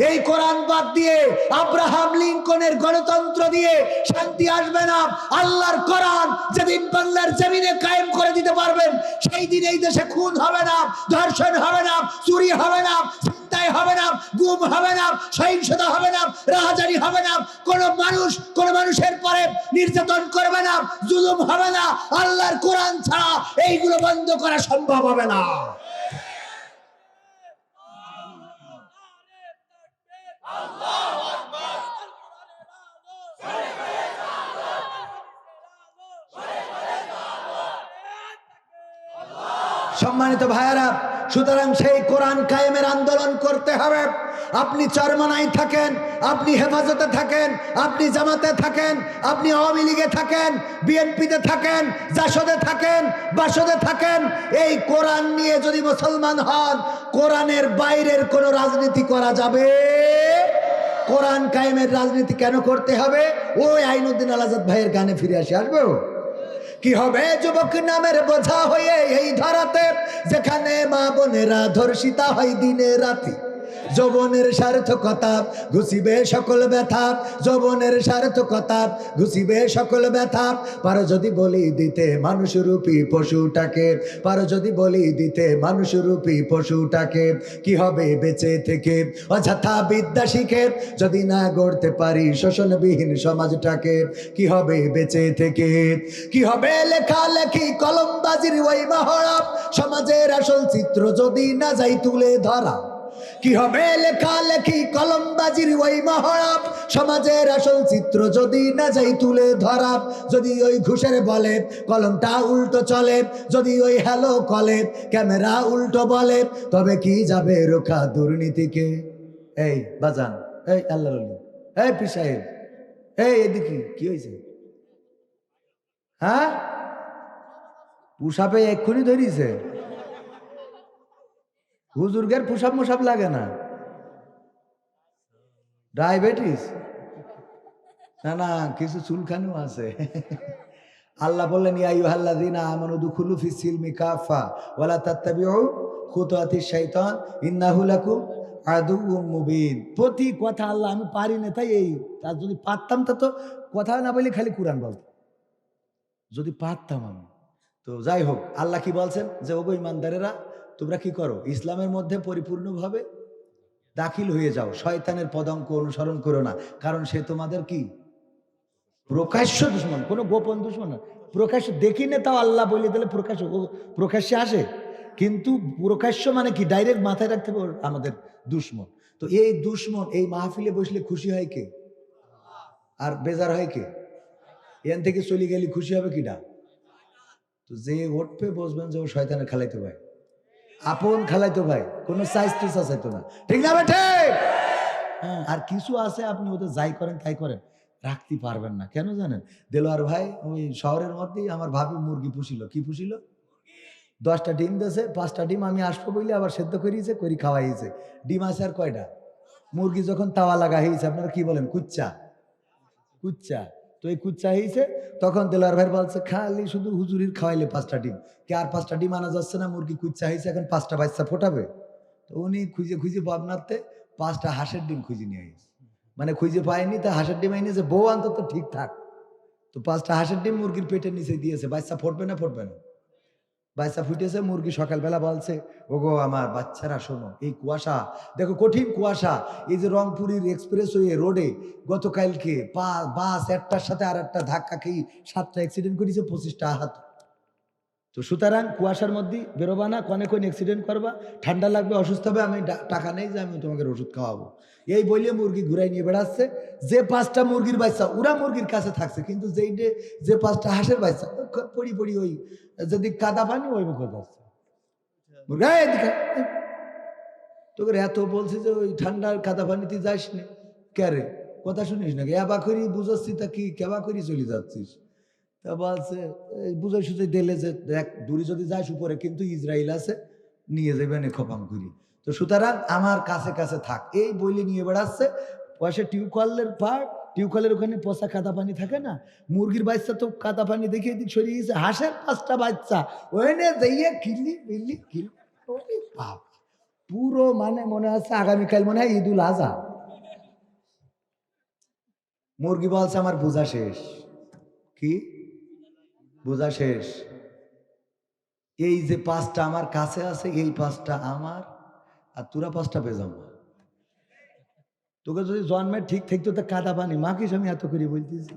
এই কোরআন বাদ দিয়ে আব্রাহাম লিঙ্কনের গণতন্ত্র দিয়ে শান্তি আসবে না। আল্লাহর কোরআন যেদিন বাংলার জমিনে কায়েম করে দিতে পারবেন, সেই দিন এই দেশে খুন হবে না, ধর্ষণ হবে না, চুরি হবে না, ছিনতাই হবে না, গুম হবে না, সহিংসতা হবে না, রাহাজানি হবে না, কোন মানুষের পরে নির্যাতন করবে না, জুলুম হবে না। আল্লাহর কোরআন ছাড়া এইগুলো বন্ধ করা সম্ভব হবে না। সম্মানিত ভাইয়ারা, সুতরাং সেই কোরআন কায়েমের আন্দোলন করতে হবে। আপনি চরমনায় থাকেন, আপনি হেফাজতে থাকেন, আপনি জামাতে থাকেন, আপনি আওয়ামী লীগে থাকেন, বিএনপিতে থাকেন, জাসদে থাকেন, বাসদে থাকেন, এই কোরআন নিয়ে যদি মুসলমান হন, কোরআনের বাইরের কোনো রাজনীতি করা যাবে। কোরআন কায়েমের রাজনীতি কেন করতে হবে? ওই আইনুদ্দিন আল আজাদ ভাইয়ের গানে ফিরে আসবো। কি হবে যুবক নামের বোঝা হয়ে এই ধরাতে, যেখানে মা বোনেরা ধর্ষিতা হয় দিনে রাতে, যৌবনের সার্থকতা ঘুষিবে সকল ব্যথা, যৌবনের সার্থকতা ঘুষিবে সকল ব্যথা। পারো যদি বলি দিতে মানুষরূপী পশুটাকে, পারো যদি বলি দিতে মানুষরূপী পশুটাকে, কি হবে বেঁচে থেকে অযথা বিদ্যা শিখে যদি না গড়তে পারি শোষণবিহীন সমাজটাকে, কি হবে বেঁচে থেকে, কি হবে লেখালেখি কলমবাজির ওই মহড়া, সমাজের আসল চিত্র যদি না যাই তুলে ধরা, কি হবে লেখালেখি কলমবাজির ওই মহড়া, সমাজের আসল চিত্র যদি না যাই তুলে ধরা, যদি ওই ঘুষের বলে কলমটা উল্টো চলে, যদি ওই হ্যালো কলে ক্যামেরা উল্টো বলে, তবে কি যাবে রোখা দুর্নীতিকে। এই বাজান, এই আল্লাহর ওলি, এই পীর সাহেব, এই এদিকে কি হয়েছে? হ্যাঁ, পুষাপে এক্ষুনি ধরিছে, হুজুরগের পুষাপ মুসাপ লাগে না, ডায়াবেটিস না না কিছু চুলখানিও আছে। আল্লাহ বললেন ইয়া আইয়ুহাল্লাযীনা আমানু দুখুলু ফিস সিলমি কাফা ওয়ালা তাত্তাবিউ খুতুওয়াতিশ শাইতান ইন্নাহু লাকুম আদুউম মুবিন। প্রতি কথা আল্লাহ আমি পারি না, তাই এই তার যদি পারতাম তা তো কথা না বলি খালি কোরআন বলতো, যদি পারতাম আমি তো। যাই হোক, আল্লাহ কি বলছেন যে ওগো ইমানদারেরা তোমরা কি করো, ইসলামের মধ্যে পরিপূর্ণভাবে দাখিল হয়ে যাও, শয়তানের পদাঙ্ক অনুসরণ করো না, কারণ সে তোমাদের কি প্রকাশ্য দুশ্মন, কোনো গোপন দুশ্মন না। প্রকাশ্য দেখি না তাও আল্লাহ বলে দিলে প্রকাশ্য, প্রকাশ্যে আসে, কিন্তু প্রকাশ্য মানে কি ডাইরেক্ট মাথায় রাখতে হবে আমাদের দুশ্মন। তো এই দুশ্মন এই মাহফিলে বসলে খুশি হয় কে আর বেজার হয় কে? এখান থেকে চলে গেলে খুশি হবে কিনা? তো যে উঠবে বসবেন যে ও শয়তানের খেলাইতে ভাই, আপন খেলাইতো ভাই, কোনো সাইজ তো চাইতো না, ঠিক না বেঠে? হ্যাঁ, আর কিছু আছে আপনি ওদের যাই করেন তাই করেন, রাখতে পারবেন না। কেন জানেন? দেলোয়ার ভাই ওই শহরের মধ্যেই আমার ভাবি মুরগি পুষিল। কি পুষিল? 10টা ডিম দিয়েছে, 5টা ডিম আমি আসবো বলে আবার সেদ্ধ করিয়েছে, করি খাওয়াইছে। ডিম আছে আর কয়টা? মুরগি যখন তাওয়া লাগা হয়েছে, আপনারা কি বলেন? কুচ্চা, কুচ্চা। তো এই কুচ্চা হয়েছে, তখন দেলোয়ার ভাই বলছে খালি শুধু হুজুরির খাওয়াইলে 5টা ডিম, কে আর 5টা ডিম আনা যাচ্ছে না, মুরগি কুচ্চা হয়েছে, এখন 5টা বাচ্চা ফোটাবে। তো উনি খুঁজে খুঁজে ভাবনাতে 5টা হাঁসের ডিম খুঁজে নিয়ে আসছে, মানে খুঁজে পায়নি, তা হাঁসের ডিম এনে যে বউ অন্তত ঠিকঠাক। তো 5টা হাঁসের ডিম মুরগির পেটের নিচে দিয়েছে, বাচ্চা ফুটবে না ফুটবে না? বাচ্চা ফুটেছে। মুরগি সকালবেলা বলছে ওগো আমার বাচ্চারা শোনো, এই কুয়াশা দেখো, কঠিন কুয়াশা, এই যে রংপুরের এক্সপ্রেসওয়ে রোডে গতকালকে বাস একটার সাথে আর একটা ধাক্কা খেয়ে 7টা অ্যাক্সিডেন্ট করেছে, 25টা আহত। তো সুতরাং কুয়াশার মধ্যে বেরোবা না, কনে কোন অ্যাক্সিডেন্ট করবা, ঠান্ডা লাগবে, অসুস্থ হবে, আমি টাকা নেই যে আমি তোমাকে ওষুধ খাওয়াবো। এই বলে মুরগি ঘুরাই নিয়ে বেড়াচ্ছে। যে 5টা মুরগির বাচ্চা ওরা মুরগির কাছে থাকছে, কিন্তু যে 5টা হাঁসের বাচ্চা পড়ি পড়ি ওই যদি কাদা পানি ওই মুখে যাচ্ছে। তোকে এত বলছি যে ওই ঠান্ডার কাদা পানিতে যাস না, ক্যারে কথা শুনিস নাকি? এবা করি বুঝাচ্ছি, তা কি কেবা করি চলে যাচ্ছিস? তা বলছে বুঝাই সুঝাই দিলে যে দেখ দূরে যদি যাস উপরে কিন্তু ইসরায়েল আছে, নিয়ে যাবেন খোপাম করি। তো সুতরাং আমার কাছে কাছে থাক, এই বইলে নিয়ে বেড়াচ্ছে। পয়সা টিউবকলের পার, টিউবকলের ওখানে পচা কাদা পানি থাকে না, মুরগির বাচ্চা তো কাদা পানি দেখে এদিক সরিয়ে গেছে, হাঁসের 5টা বাচ্চা ওই নিয়ে যাইয়ে কিলি বিল্লি কিল। বাপ, পুরো মানে মনে হচ্ছে আগামীকাল মনে হয় ঈদুল আজহা। মুরগি বলছে আমার বোঝা শেষ। কি বোঝা শেষ? এই যে 5টা আমার কাছে আছে, এই 5টা আমার, আর তোরা 5টা পেজাম। তোকে যদি জন্মের ঠিক থাকতো তো কাদা পানি মাখিস, আমি এত করে বলতেছি,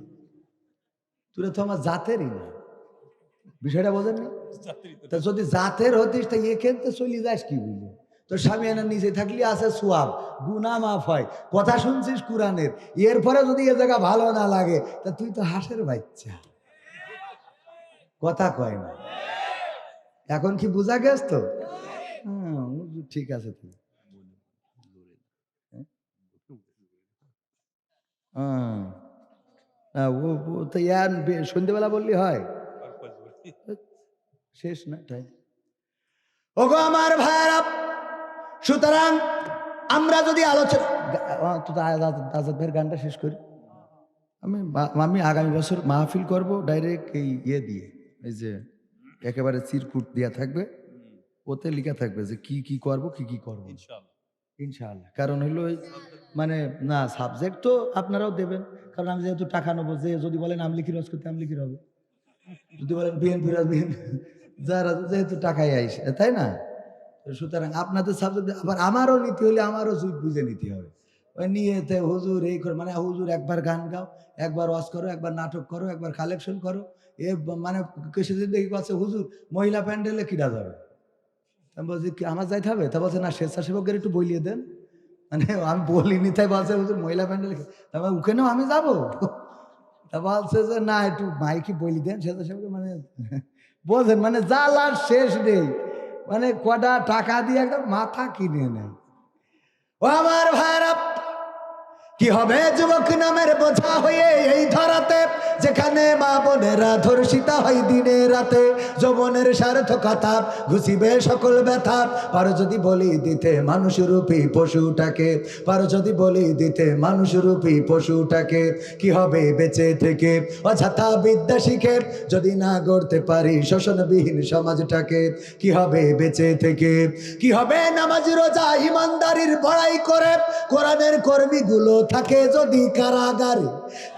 তোরা তো আমার জাতেরই না। বিষয়টা বোঝেন না? তা যদি জাতের হতিস তা এখান তো চলি যাস কি বুঝলি? তোর স্বামী এনার নিচে থাকলে আছে সোয়াব, গুনাহ মাফ হয়, কথা শুনছিস কোরআনের, এরপরে যদি এ জায়গা ভালো না লাগে তা তুই তো হাঁসের বাচ্চা, কথা কয় না। এখন কি বোঝা গেছ তো? ঠিক আছে। তুই ও তো সন্ধ্যেবেলা বললি হয়, শেষ না টাইম। ওগো আমার ভাইরা, সুতরাং আমরা যদি আলোচনা আজাদ ভাইয়ের গানটা শেষ করি, আমি আগামী বছর মাহফিল করব ডাইরেক্ট এই দিয়ে, এই যে একেবারে চিরকুট দেওয়া থাকবে, ওতে লেখা থাকবে যে কি কি করব, কি কি করবো। ইনশাআল্লাহ। কারণ হইলো মানে না সাবজেক্ট তো আপনারাও দেবেন, কারণ আমি যেহেতু টাকা নেবো, যে যদি বলেন আমলিকি রস করতে আমলিকির হবে, যদি বলেন বিএনপি রাজ বিএনপি, যারা যেহেতু টাকাই আইসে, তাই না? তো সুতরাং আপনাদের সাবজেক্ট আবার আমারও নিতে হলে আমারও বুঝে নিতে হবে। ওই নিয়েতে হুজুর এই করে মানে হুজুর একবার গান গাও, একবার ওয়াজ করো, একবার নাটক করো, একবার কালেকশন করো, এ মানে কিছুদিন দেখি বলছে হুজুর মহিলা প্যান্ডেলে কিরা যাবে। আমি বলছি কি আমার যাইতে হবে? তা বলছে না স্বেচ্ছাসেবকের একটু বলিয়ে দেন। মানে আমি বলিনি, তাই বলছে হুজুর মহিলা প্যান্ডেল, তারপর ওখানেও আমি যাবো। তা বলছে যে না একটু মাইকি বলি দেন স্বেচ্ছাসেবক, মানে বোঝেন মানে জ্বালার শেষ নেই, মানে কটা টাকা দিয়ে একদম মাথা কিনে নেয়। ও আমার ভাইরা, কি হবে যুবক নামের বোঝা হয়ে এই ধরাতে, যেখানে মা বোনেরা ধর্ষিতা হয় দিনে রাতে। যৌবনের সার্থকতা ঘুষিবে সকল ব্যথা, পারো যদি বলি দিতে মানুষরূপী পশুটাকে, পারো যদি বলি দিতে মানুষরূপী পশুটাকে। কি হবে বেঁচে থেকে অযথা বিদ্যা শিখে, যদি না গড়তে পারি শোষণবিহীন সমাজটাকে। কি হবে বেঁচে থেকে, কি হবে নামাজ রোজা ইমানদারির বড়াই করে, কোরআনের কর্মীগুলো থাকে যদি কারাগারে।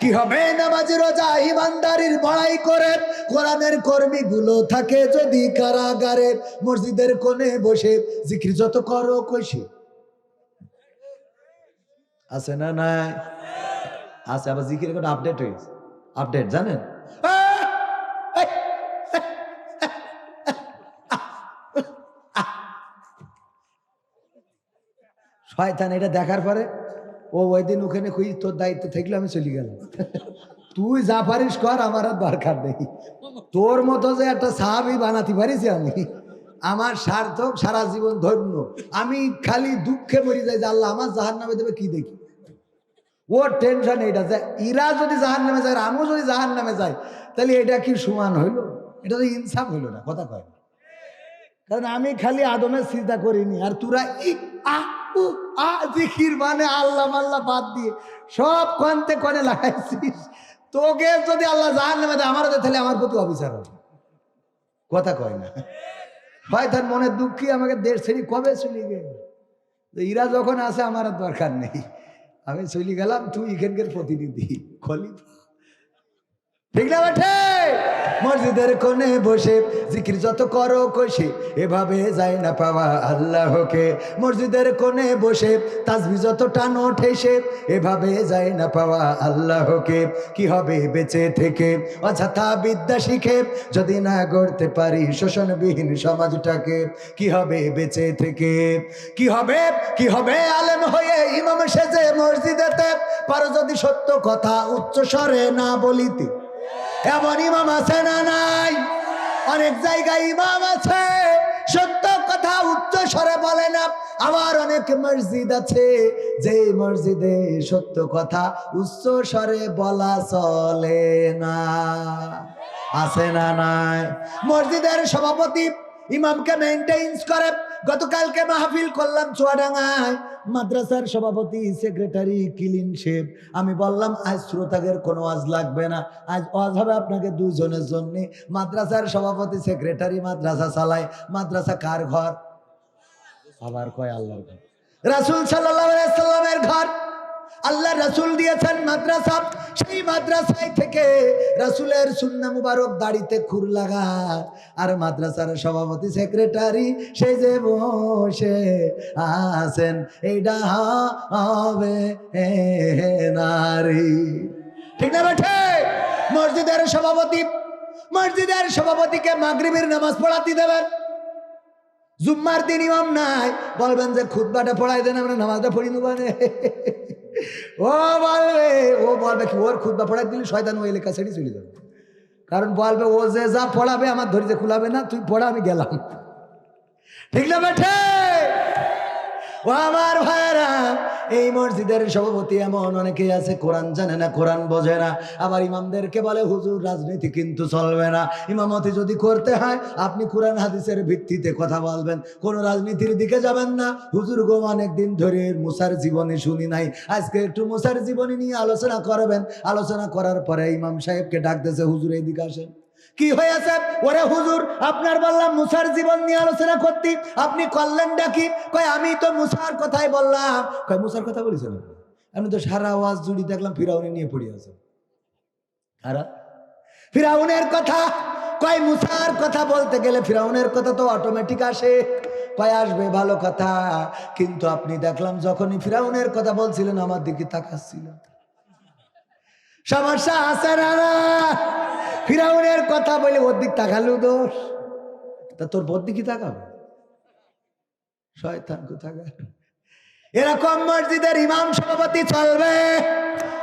কি হবে নামাজ রোজা ইমানদারির বড়াই করে, কোরআনের কর্মীগুলো থাকে যদি কারাগারে। মসজিদের কোণে বসে জিকির যত করো কইসে, আছে না নাই? আছে। আবার জিকিরের কোনো আপডেট হয়েছে, আপডেট জানেন? শয়তান এটা দেখার পরে ও ওই দিন ওখানে খুঁজ তোর দায়িত্ব থাকলে আমি চলে গেলাম। তুই যা পারিস কর, আমার আর দরকার নেই। তোর মতো যে একটা সাহাবী বানাতে পারিস আমি, আমার সার্থক, সারা জীবন ধন্য। আমি খালি দুঃখে মরি যাই যে আল্লাহ আমার জাহান্নামে দেবে কি দেখি। ওর টেনশন এইটা যে ইরা যদি জাহান্নামে যায় আর আমিও যদি জাহান্নামে যাই, তাহলে এটা কি সমান হইলো? এটা তো ইনসাফ হইলো না, কথা কয়। কারণ আমি খালি আদমের চিন্তা করিনি, আর তোরা জিকির মানে আল্লাহ মাল্লাহ বাদ দিয়ে সব কনতে কনে লাগাইছিস। তোকে যদি আল্লাহ জাহান্নামে দেয়, আমারও তাহলে আমার প্রতি অবিচার হবে, কথা কয় না। হয় তার মনের দুঃখী আমাকে দেশ ছেড়ে কবে চলে গেল। ইরা যখন আসে আমার আর দরকার নেই, আমি চলে গেলাম, তুই এখানকার প্রতিনিধি খলিফা, ঠিক না বেঠে? মসজিদের কোণে বসে জিকির যত করো কষে, এভাবে যায় না পাওয়া আল্লাহকে। মসজিদের কোণে বসে তাসবিহ যত টানো ঠেসে, এভাবে যায় না পাওয়া আল্লাহকে। কি হবে বেঁচে থেকে অযথা বিদ্যা শিখে, যদি না গড়তে পারি শোষণবিহীন সমাজটাকে। কি হবে বেঁচে থেকে, কি হবে, কি হবে আলেম হয়ে ইমাম সেজে মসজিদেতে, পারো যদি সত্য কথা উচ্চ স্বরে না বলিতে। এমন ইমাম আছে না নাই? অনেক জায়গায় ইমাম আছে সত্য কথা উচ্চ স্বরে বলে না। আবার অনেক মসজিদ আছে যে মসজিদে সত্য কথা উচ্চ স্বরে বলা চলে না, আছে না নাই? মসজিদের সভাপতি ইমামকে মেইনটেইন করে। গতকালকে মাহফিল করলাম চুয়াডাঙ্গায়, মাদ্রাসার সভাপতি সেক্রেটারি ক্লিন শেপ। আমি বললাম আজ শ্রোতাদের কোনো ওয়াজ লাগবে না, আজ ওয়াজ হবে আপনাকে দুজনের জন্য। মাদ্রাসার সভাপতি সেক্রেটারি মাদ্রাসা চালায়, মাদ্রাসা কার ঘর? আবার কয় আল্লাহর ঘর, রাসূল সাল্লাল্লাহু আলাইহি সাল্লামের ঘর। আল্লাহ রাসূল দিয়েছেন মাদ্রাসা, সেই মাদ্রাসায় থেকে রাসূলের সুন্নাহ মুবারক দাড়িতে খুর লাগায়। আর মাদ্রাসার সভাপতি সেক্রেটারি সেই যে বসে আছেন, এইটা হবে নারী, ঠিক না বেঠে? মসজিদের সভাপতিকে মাগরিবের নামাজ পড়াতে দেবেন, জুম্মার দিন ইমাম নাই, বলবেন যে খুতবাটা পড়াই দেন, আমরা নামাজটা পড়ি নেব। ও বলবে কি ওর খুতবা পড়াই দিলে শয়তান ওই এলাকা ছেড়ে চলে যাবে। কারণ বলবে ও যে যা পড়াবে আমার ধৈর্য খুলাবে না, তুই পড়া আমি গেলাম, ঠিক না বেঠে? ও আমার ভাইরা, এই মসজিদের সভাপতি এমন অনেকেই আছে কোরআন জানে না, কোরআন বোঝে না। আবার ইমামদেরকে বলে হুজুর রাজনীতি কিন্তু চলবে না, ইমামতি যদি করতে হয় আপনি কোরআন হাদিসের ভিত্তিতে কথা বলবেন, কোন রাজনীতির দিকে যাবেন না। হুজুর গো অনেকদিন ধরে মুসার জীবনী শুনি নাই, আজকে একটু মুসার জীবনী নিয়ে আলোচনা করবেন। আলোচনা করার পরে ইমাম সাহেবকে ডাকতেছে, হুজুর এইদিকে আসেন। কি হয়েছে? ওরে হুজুর, আপনার বললাম মুসার জীবন নিয়ে আলোচনা করতে, আপনি করলেন ডাকি। কয় আমি তো মুসার কথাই বললাম। কয় মুসার কথা বলেছেন? আমি তো সারা ওয়াজ জুড়ি দেখলাম ফিরাউনে নিয়ে পড়ে আছে। আর ফিরাউনের কথা, কয় মুসার কথা বলতে গেলে ফিরাউনের কথা তো অটোমেটিক আসে। কয় আসবে, ভালো কথা, কিন্তু আপনি দেখলাম যখনই ফিরাউনের কথা বলছিলেন আমার দিকে তাকাচ্ছিলেন। সমস্যা আছে না? ফিরাউনের কথা বলে ওর দিক তাকালো দোষ, তা তোর বোর দিকে তাকাবে শয়তান কোথাকার। এরকম মসজিদের ইমাম সভাপতি চলবে?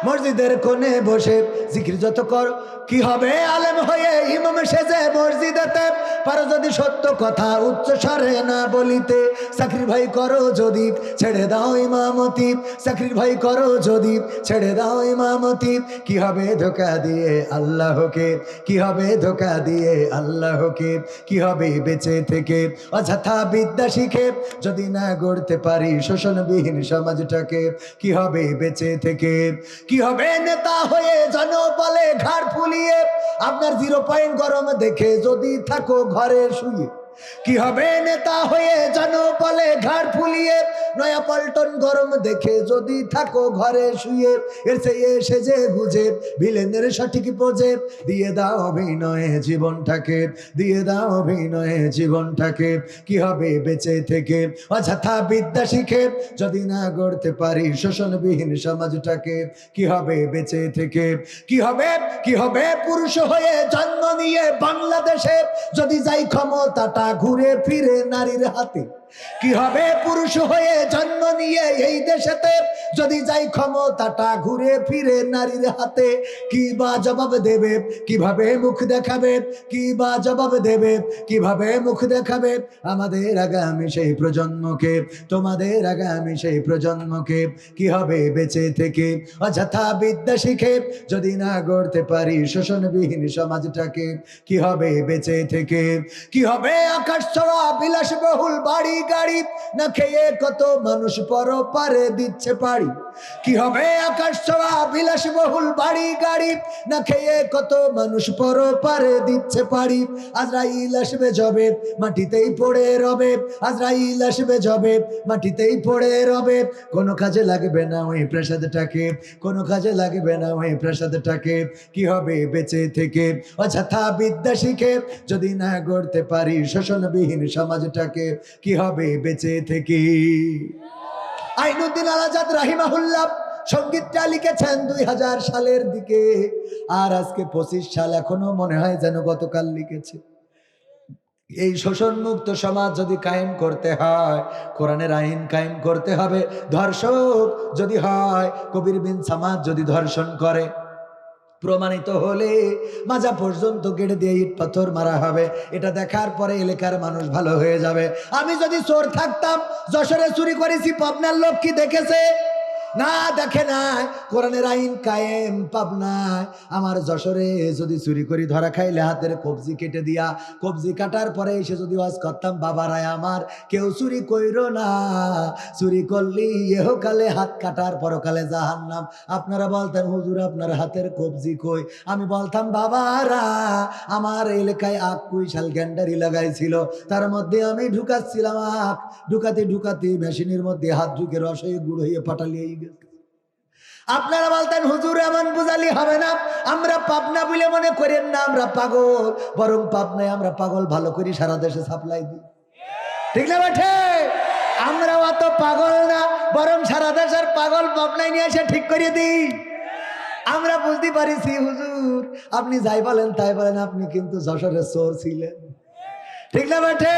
মসজিদের কোণে বসে জিকির যত কর, কি হবে আলেম হয়ে ইমাম সেজে মসজিদেতে পারো যদি সত্য কথা উচ্চ স্বরে না বলিতে, চাকরির ভাই করো যদি ছেড়ে দাও ইমামতি, চাকরির ভাই করো যদি ছেড়ে দাও ইমামতি। কি হবে ধোকা দিয়ে আল্লাহকে, কি হবে ধোকা দিয়ে আল্লাহকে, কি হবে বেঁচে থেকে অযথা বিদ্যা শিখে যদি না গড়তে পারি শোষণবিহীন সমাজটাকে, কি হবে বেঁচে থেকে। কি হবে নেতা হয়ে জনবলে ঘাড় ফুলিয়ে আপনার 0 পয়েন্ট গরম দেখে যদি থাকো ঘরে শুয়ে, কি হবে নেতা হয়ে জনবলে ঘাড় ফুলিয়ে নয়া পল্টন গরম দেখে যদি থাকো ঘরে শুয়ে। এর চেয়ে সেজে গুজে ভিলেনের সঠিক পোজে দিয়ে দাও অভিনয়ে জীবনটাকে, দিয়ে দাও অভিনয়ে জীবনটাকে। কি হবে বেঁচে থেকে অযথা বিদ্যা শিখে যদি না গড়তে পারি শোষণবিহীন সমাজটাকে, কি হবে বেঁচে থেকে। কি হবে, কি হবে পুরুষ হয়ে জন্ম নিয়ে বাংলাদেশে যদি যাই ক্ষমতাটা ঘুরে ফিরে নারীর হাতে, কি হবে পুরুষ হয়ে জন্ম নিয়ে এই দেশেতে যদি যাই ক্ষমতাটা ঘুরে ফিরে নারীর হাতে। কি বা জবাব দেবে, কিভাবে মুখ দেখাবে, কি বা জবাব দেবে, কিভাবে মুখ দেখাবে আমাদের আগামী সেই প্রজন্মকে, তোমাদের আগামী সেই প্রজন্মকে। কি হবে বেঁচে থেকে অযথা বিদ্যা শিখে যদি না গড়তে পারি শোষণবিহীন সমাজটাকে, কি হবে বেঁচে থেকে। কি হবে আকাশ ছোঁয়া বিলাসবহুল বাড়ি গাড়ি না খেয়ে কত মানুষ পরপারে দিচ্ছে পাড়ি, কি হবে আকাশ ছোঁয়া বিলাসবহুল বাড়ি গাড়ি না খেয়ে কত মানুষ পরপারে দিচ্ছে পাড়ি। আজরাইল আসবে যবে মাটিতেই পড়ে রবে, আজরাইল আসবে যবে মাটিতেই পড়ে রবে, কোনো কাজে লাগবে না ওই প্রাসাদটাকে, কোনো কাজে লাগবে না ওই প্রাসাদটাকে। কি হবে বেঁচে থেকে অযথা বিদ্যা শিখে যদি না গড়তে পারি শোষণবিহীন সমাজটাকে, কি হবে বেঁচে থেকে। আইনুদ্দিন আল আজাদ রাহিমাহুল্লাহ সঙ্গীতটা লিখেছেন 2000 সালের দিকে, আর আজকে 25 সাল, এখনো মনে হয় যেন গতকাল লিখেছে। এই শোষণ মুক্ত সমাজ যদি কায়েম করতে হয় কোরআনের আইন কায়েম করতে হবে। ধর্ষক যদি হয়, কবির বিন সামাদ যদি ধর্ষণ করে প্রমাণিত হলে মাজা পর্যন্ত গেড়ে দিয়ে ইট পাথর মারা হবে। এটা দেখার পরে এলাকার মানুষ ভালো হয়ে যাবে। আমি যদি চোর থাকতাম, যশোরে চুরি করেছি, পাবনার লোক কি দেখেছে? না, দেখে নাই। কোরআনের আইন কায়েম পাবনায়। আমার যশোরে যদি চুরি করি ধরা খাইলে হাতের কবজি কেটে দিয়া, কবজি কাটার পরে এসে যদি ওয়াজ করতাম, বাবারায় আমার কেউ চুরি কইরো না, চুরি করলি এহকালে হাত কাটার পরকালে জাহান্নাম। আপনারা বলতেন হুজুর আপনার হাতের কবজি কই? আমি বলতাম বাবারা আমার এলাকায় আখ কুইশাল গ্যান্ডারি লাগাইছিল, তার মধ্যে আমি ঢুকাচ্ছিলাম আখ, ঢুকাতে ঢুকাতে মেশিনের মধ্যে হাত ঢুকে রস হয়ে গুড় হয়ে পাটালিয়ে গেছে। আপনারা বলতেন হুজুর এমন বুঝালি হবে না, আমরা পাবনা বলে মনে করেন না আমরা পাগল, বরং পাবনায় আমরা পাগল ভালো করি সারা দেশে সাপ্লাই দিই। ঠিক না বেঠে? আমরা অত পাগল না, বরং সারা দেশের পাগল পাবনায় নিয়ে এসে ঠিক করে দিই। আমরা বুঝতে পারিছি হুজুর আপনি যাই বলেন তাই বলেন, আপনি কিন্তু যশোরের চোর ছিলেন। ঠিক না বেঠে?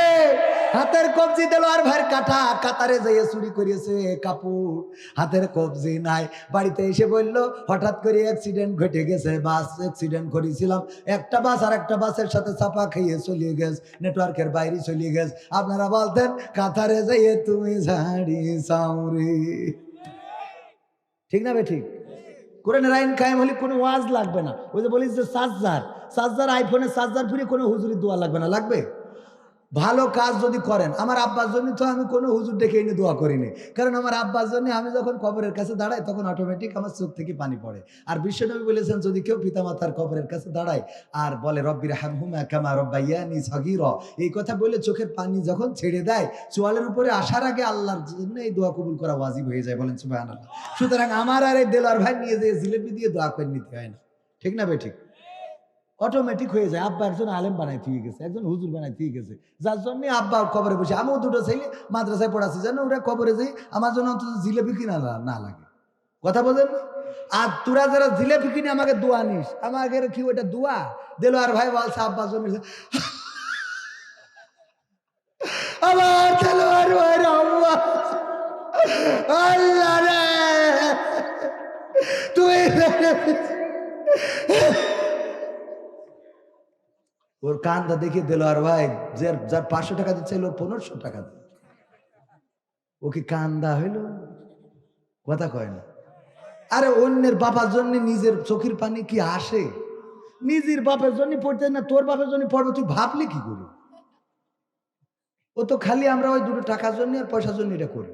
হাতের কবজি দিল আর ভাইয়ের কাটা, কাতারে যাইয়ে চুরি করিয়েছে কাপড়, হাতের কবজি নাই। বাড়িতে এসে বললো হঠাৎ করে অ্যাক্সিডেন্ট ঘটে গেছে, বাস অ্যাক্সিডেন্ট করেছিলাম, একটা বাস আর একটা বাসের সাথে চাপা খেয়ে চলিয়ে গেছে, নেটওয়ার্কের বাইরে চলিয়ে গেছে। আপনারা বলতেন কাতারে যাইয়ে তুমি ঝাড়ি চাউরি। ঠিক না বে ঠিক? কোরআনের আইন কায়েম হলে কোনো ওয়াজ লাগবে না। ওই যে বলিস যে চার্জার, চার্জার আইফোনের চার্জার ফিরে কোনো হুজুরি দোয়া লাগবে না, লাগবে? ভালো কাজ যদি করেন, আমার আব্বার জন্য তো আমি কোনো হুজুর ডেকে এনে দোয়া করিনি, কারণ আমার আব্বার জন্য আমি যখন কবরের কাছে দাঁড়াই তখন অটোমেটিক আমার চোখ থেকে পানি পড়ে। আর বিশ্বনবী বলেছেন, যদি কেউ পিতামাতার কবরের কাছে দাঁড়ায় আর বলে রব্বির হামহুমা কামা রব্বায়ানি সগীরা, এই কথা বলে চোখের পানি যখন ছেড়ে দেয়, চোয়ালের উপরে আসার আগে আল্লাহর জন্য এই দোয়া কবুল করা ওয়াজিব হয়ে যায়। বলেন সুবহানাল্লাহ। সুতরাং আমার আর এই দেলোয়ার ভাই নিয়ে যে জিলেপি দিয়ে দোয়া করে নিতে হয় না, ঠিক না ভাই? ঠিক, অটোমেটিক হয়ে যায়। আব্বা একজন আলেম বানাই দিয়ে গেছে, একজন হুজুর বানাই দিয়ে গেছে, যার জন্য আব্বা কবরে বসে। আমিও দুটো ছেলে মাদ্রাসায় পড়াচ্ছি, যেন ওরা কবরে যাই আমার জন্য অন্তত জিলেপি কিনা না লাগে। কথা বলেন না? আর তোরা যারা জিলেপি কিনে আমাকে দোয়া নিস, আমাকে কি ওইটা দোয়া? দেলোয়ার ভাই বলছে আব্বার জন্য আমার দেলোয়ার ভাই আল্লাহ, আল্লাহ রে তুই ওর কান্দা দেখে দেলোয়ার ভাই যার 500 টাকা দিচ্ছে ওর 1500 টাকা দেয়। ও কি কান্দা হইল? কথা কয় না। আরে অন্যের বাবার জন্য নিজের চোখের পানি কি আসে? নিজের বাপের জন্য পড়তে না, তোর বাপের জন্য পড়বে, তুই ভাবলি কি করি? ও তো খালি আমরা ওই দুটো টাকার জন্য আর পয়সার জন্য এটা করি।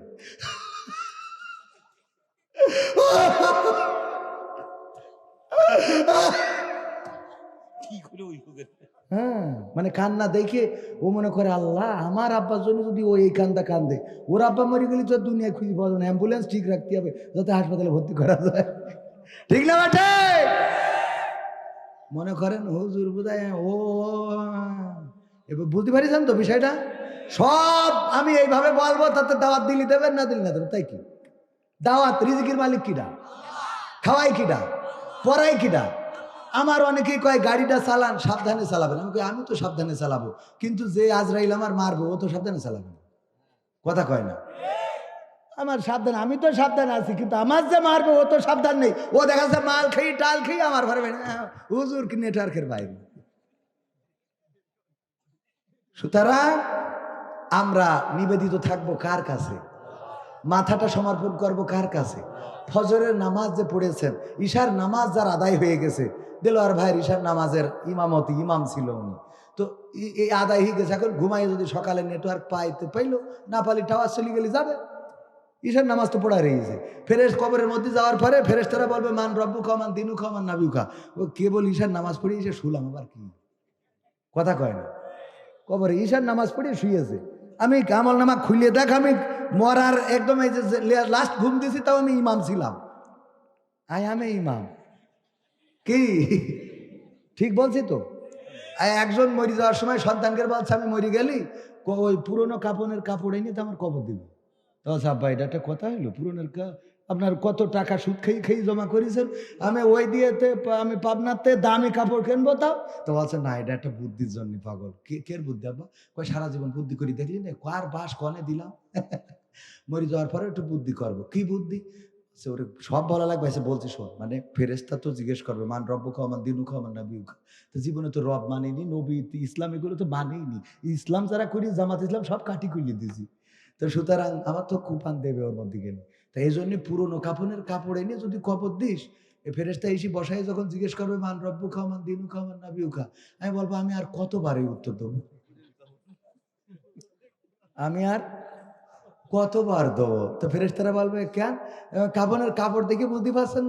হ্যাঁ, মানে কান্না দেখে ও মনে করে আল্লাহ আমার আব্বার জন্য যদি ও এই কান্দা কান্দে, ওর আব্বা মরে গেলে তো দুনিয়ায় খুঁজে পাওয়া যাবে না, অ্যাম্বুলেন্স ঠিক রাখতে হবে যাতে হাসপাতালে ভর্তি করা যায়। ঠিক না বাটে? মনে করেন হুজুর বোধহয় ও এবার বুঝতে পারিছেন তো বিষয়টা? সব আমি এইভাবে বলবো, তাতে দাওয়াত দিলি দেবেন, না দিলি না দেবেন, তাই কি? দাওয়াত রিজিকের মালিক কিডা? খাওয়াই কিডা? পড়াই কিডা? আমার অনেকেই কয় গাড়িটা চালান, সাবধানে চালাবেন। আমি কই আমি তো সাবধানে চালাবো, কিন্তু যে আজরাইল আমার মারবো ও তো সাবধানে চালাবে না। কথা কয় না? আমার সাবধান, আমি তো সাবধান আছি, কিন্তু আমার যে মারবে ও তো সাবধান নেই। ও দেখা যাচ্ছে মাল খেয়ে টাল খেয়ে আমার ঘরে হুজুর কি নেটওয়ার্কের বাইরে। সুতরাং আমরা নিবেদিত থাকবো কার কাছে? মাথাটা সমর্পণ করব কার কাছে? ফজরের নামাজ যে পড়েছেন, ঈশার নামাজ যার আদায় হয়ে গেছে, দেলোয়ার ভাইয়ের ঈশার নামাজের ইমামতি, ইমাম ছিল উনি, তো এই আদায় হয়ে গেছে। এখন ঘুমাই যদি সকালে নেটওয়ার্ক পাইতে পাইলো, না পালি টাওয়ার চলে গেলে যাবে। ঈশার নামাজ তো পড়া রয়েছে। ফেরেশ কবরের মধ্যে যাওয়ার পরে ফেরেশতারা বলবে মান রব্বুকা মান দিনুকা মান নাবিয়ুকা। ও কেবল ঈশার নামাজ পড়ে এসে শুলাম, আবার কি? কথা কয় না। কবরে ঈশার নামাজ পড়ে শুয়েছে। আমি আমল নামা খুলিয়ে দেখ, আমি মরার একদম এই যে লাস্ট ঘুম দিয়েছি, তাও আমি ইমাম ছিলাম। আমি ইমাম কি? ঠিক বলছি তো? একজন মরে যাওয়ার সময় সন্তানকে বলছে আমি মরে গেলি, ওই পুরোনো কাপড়ের কাপড় এনে তো আমার কবর দিবে। তো আব্বা এটা একটা কথা হইলো? পুরনের আপনার কত টাকা সুদ খেয়ে খেয়ে জমা করেছেন, আমি ওই দিয়েতে আমি পাবনাতে দামি কাপড় কিনবো, তাও তো বলছে না এটা একটা বুদ্ধির জন্য। পাগল কের বুদ্ধি আব্বা? কয় সারা জীবন বুদ্ধি করি দেখলি না, কার বাস কনে দিলাম মরে যাওয়ার পরে একটু বুদ্ধি করবো। কি বুদ্ধি? সে ওরে সব বলা লাগবে, সে বলছে শোন, মানে ফেরেশতা তো জিজ্ঞেস করবে মান রব্বুকা মান দিনুকা মান নাবিয়ুকা। তো জীবনে তো রব মানেনি, নবী ইসলাম এগুলো তো মানেইনি। ইসলাম যারা করি, জামাত ইসলাম সব কাটি কুলি দিছি। তো সুতরাং আমার তো কুপান দেবে ওর মধ্যে গেলে। তাই এই জন্য পুরোনো কাপড়ের কাপড় এনে যদি কবর দিস, এ ফেরেশতা এসে বসায় যখন জিজ্ঞেস করবে মান রব্বুকা মান দিনুকা মান নাবিয়ুকা, আমি বলবো আমি আর কতবার এই উত্তর দেবো? আমি আর কতবার দেবো? তো ফেরেশতারা বলবে কেন? কাফনের কাপড় দেখে বুঝতে পারছেন না?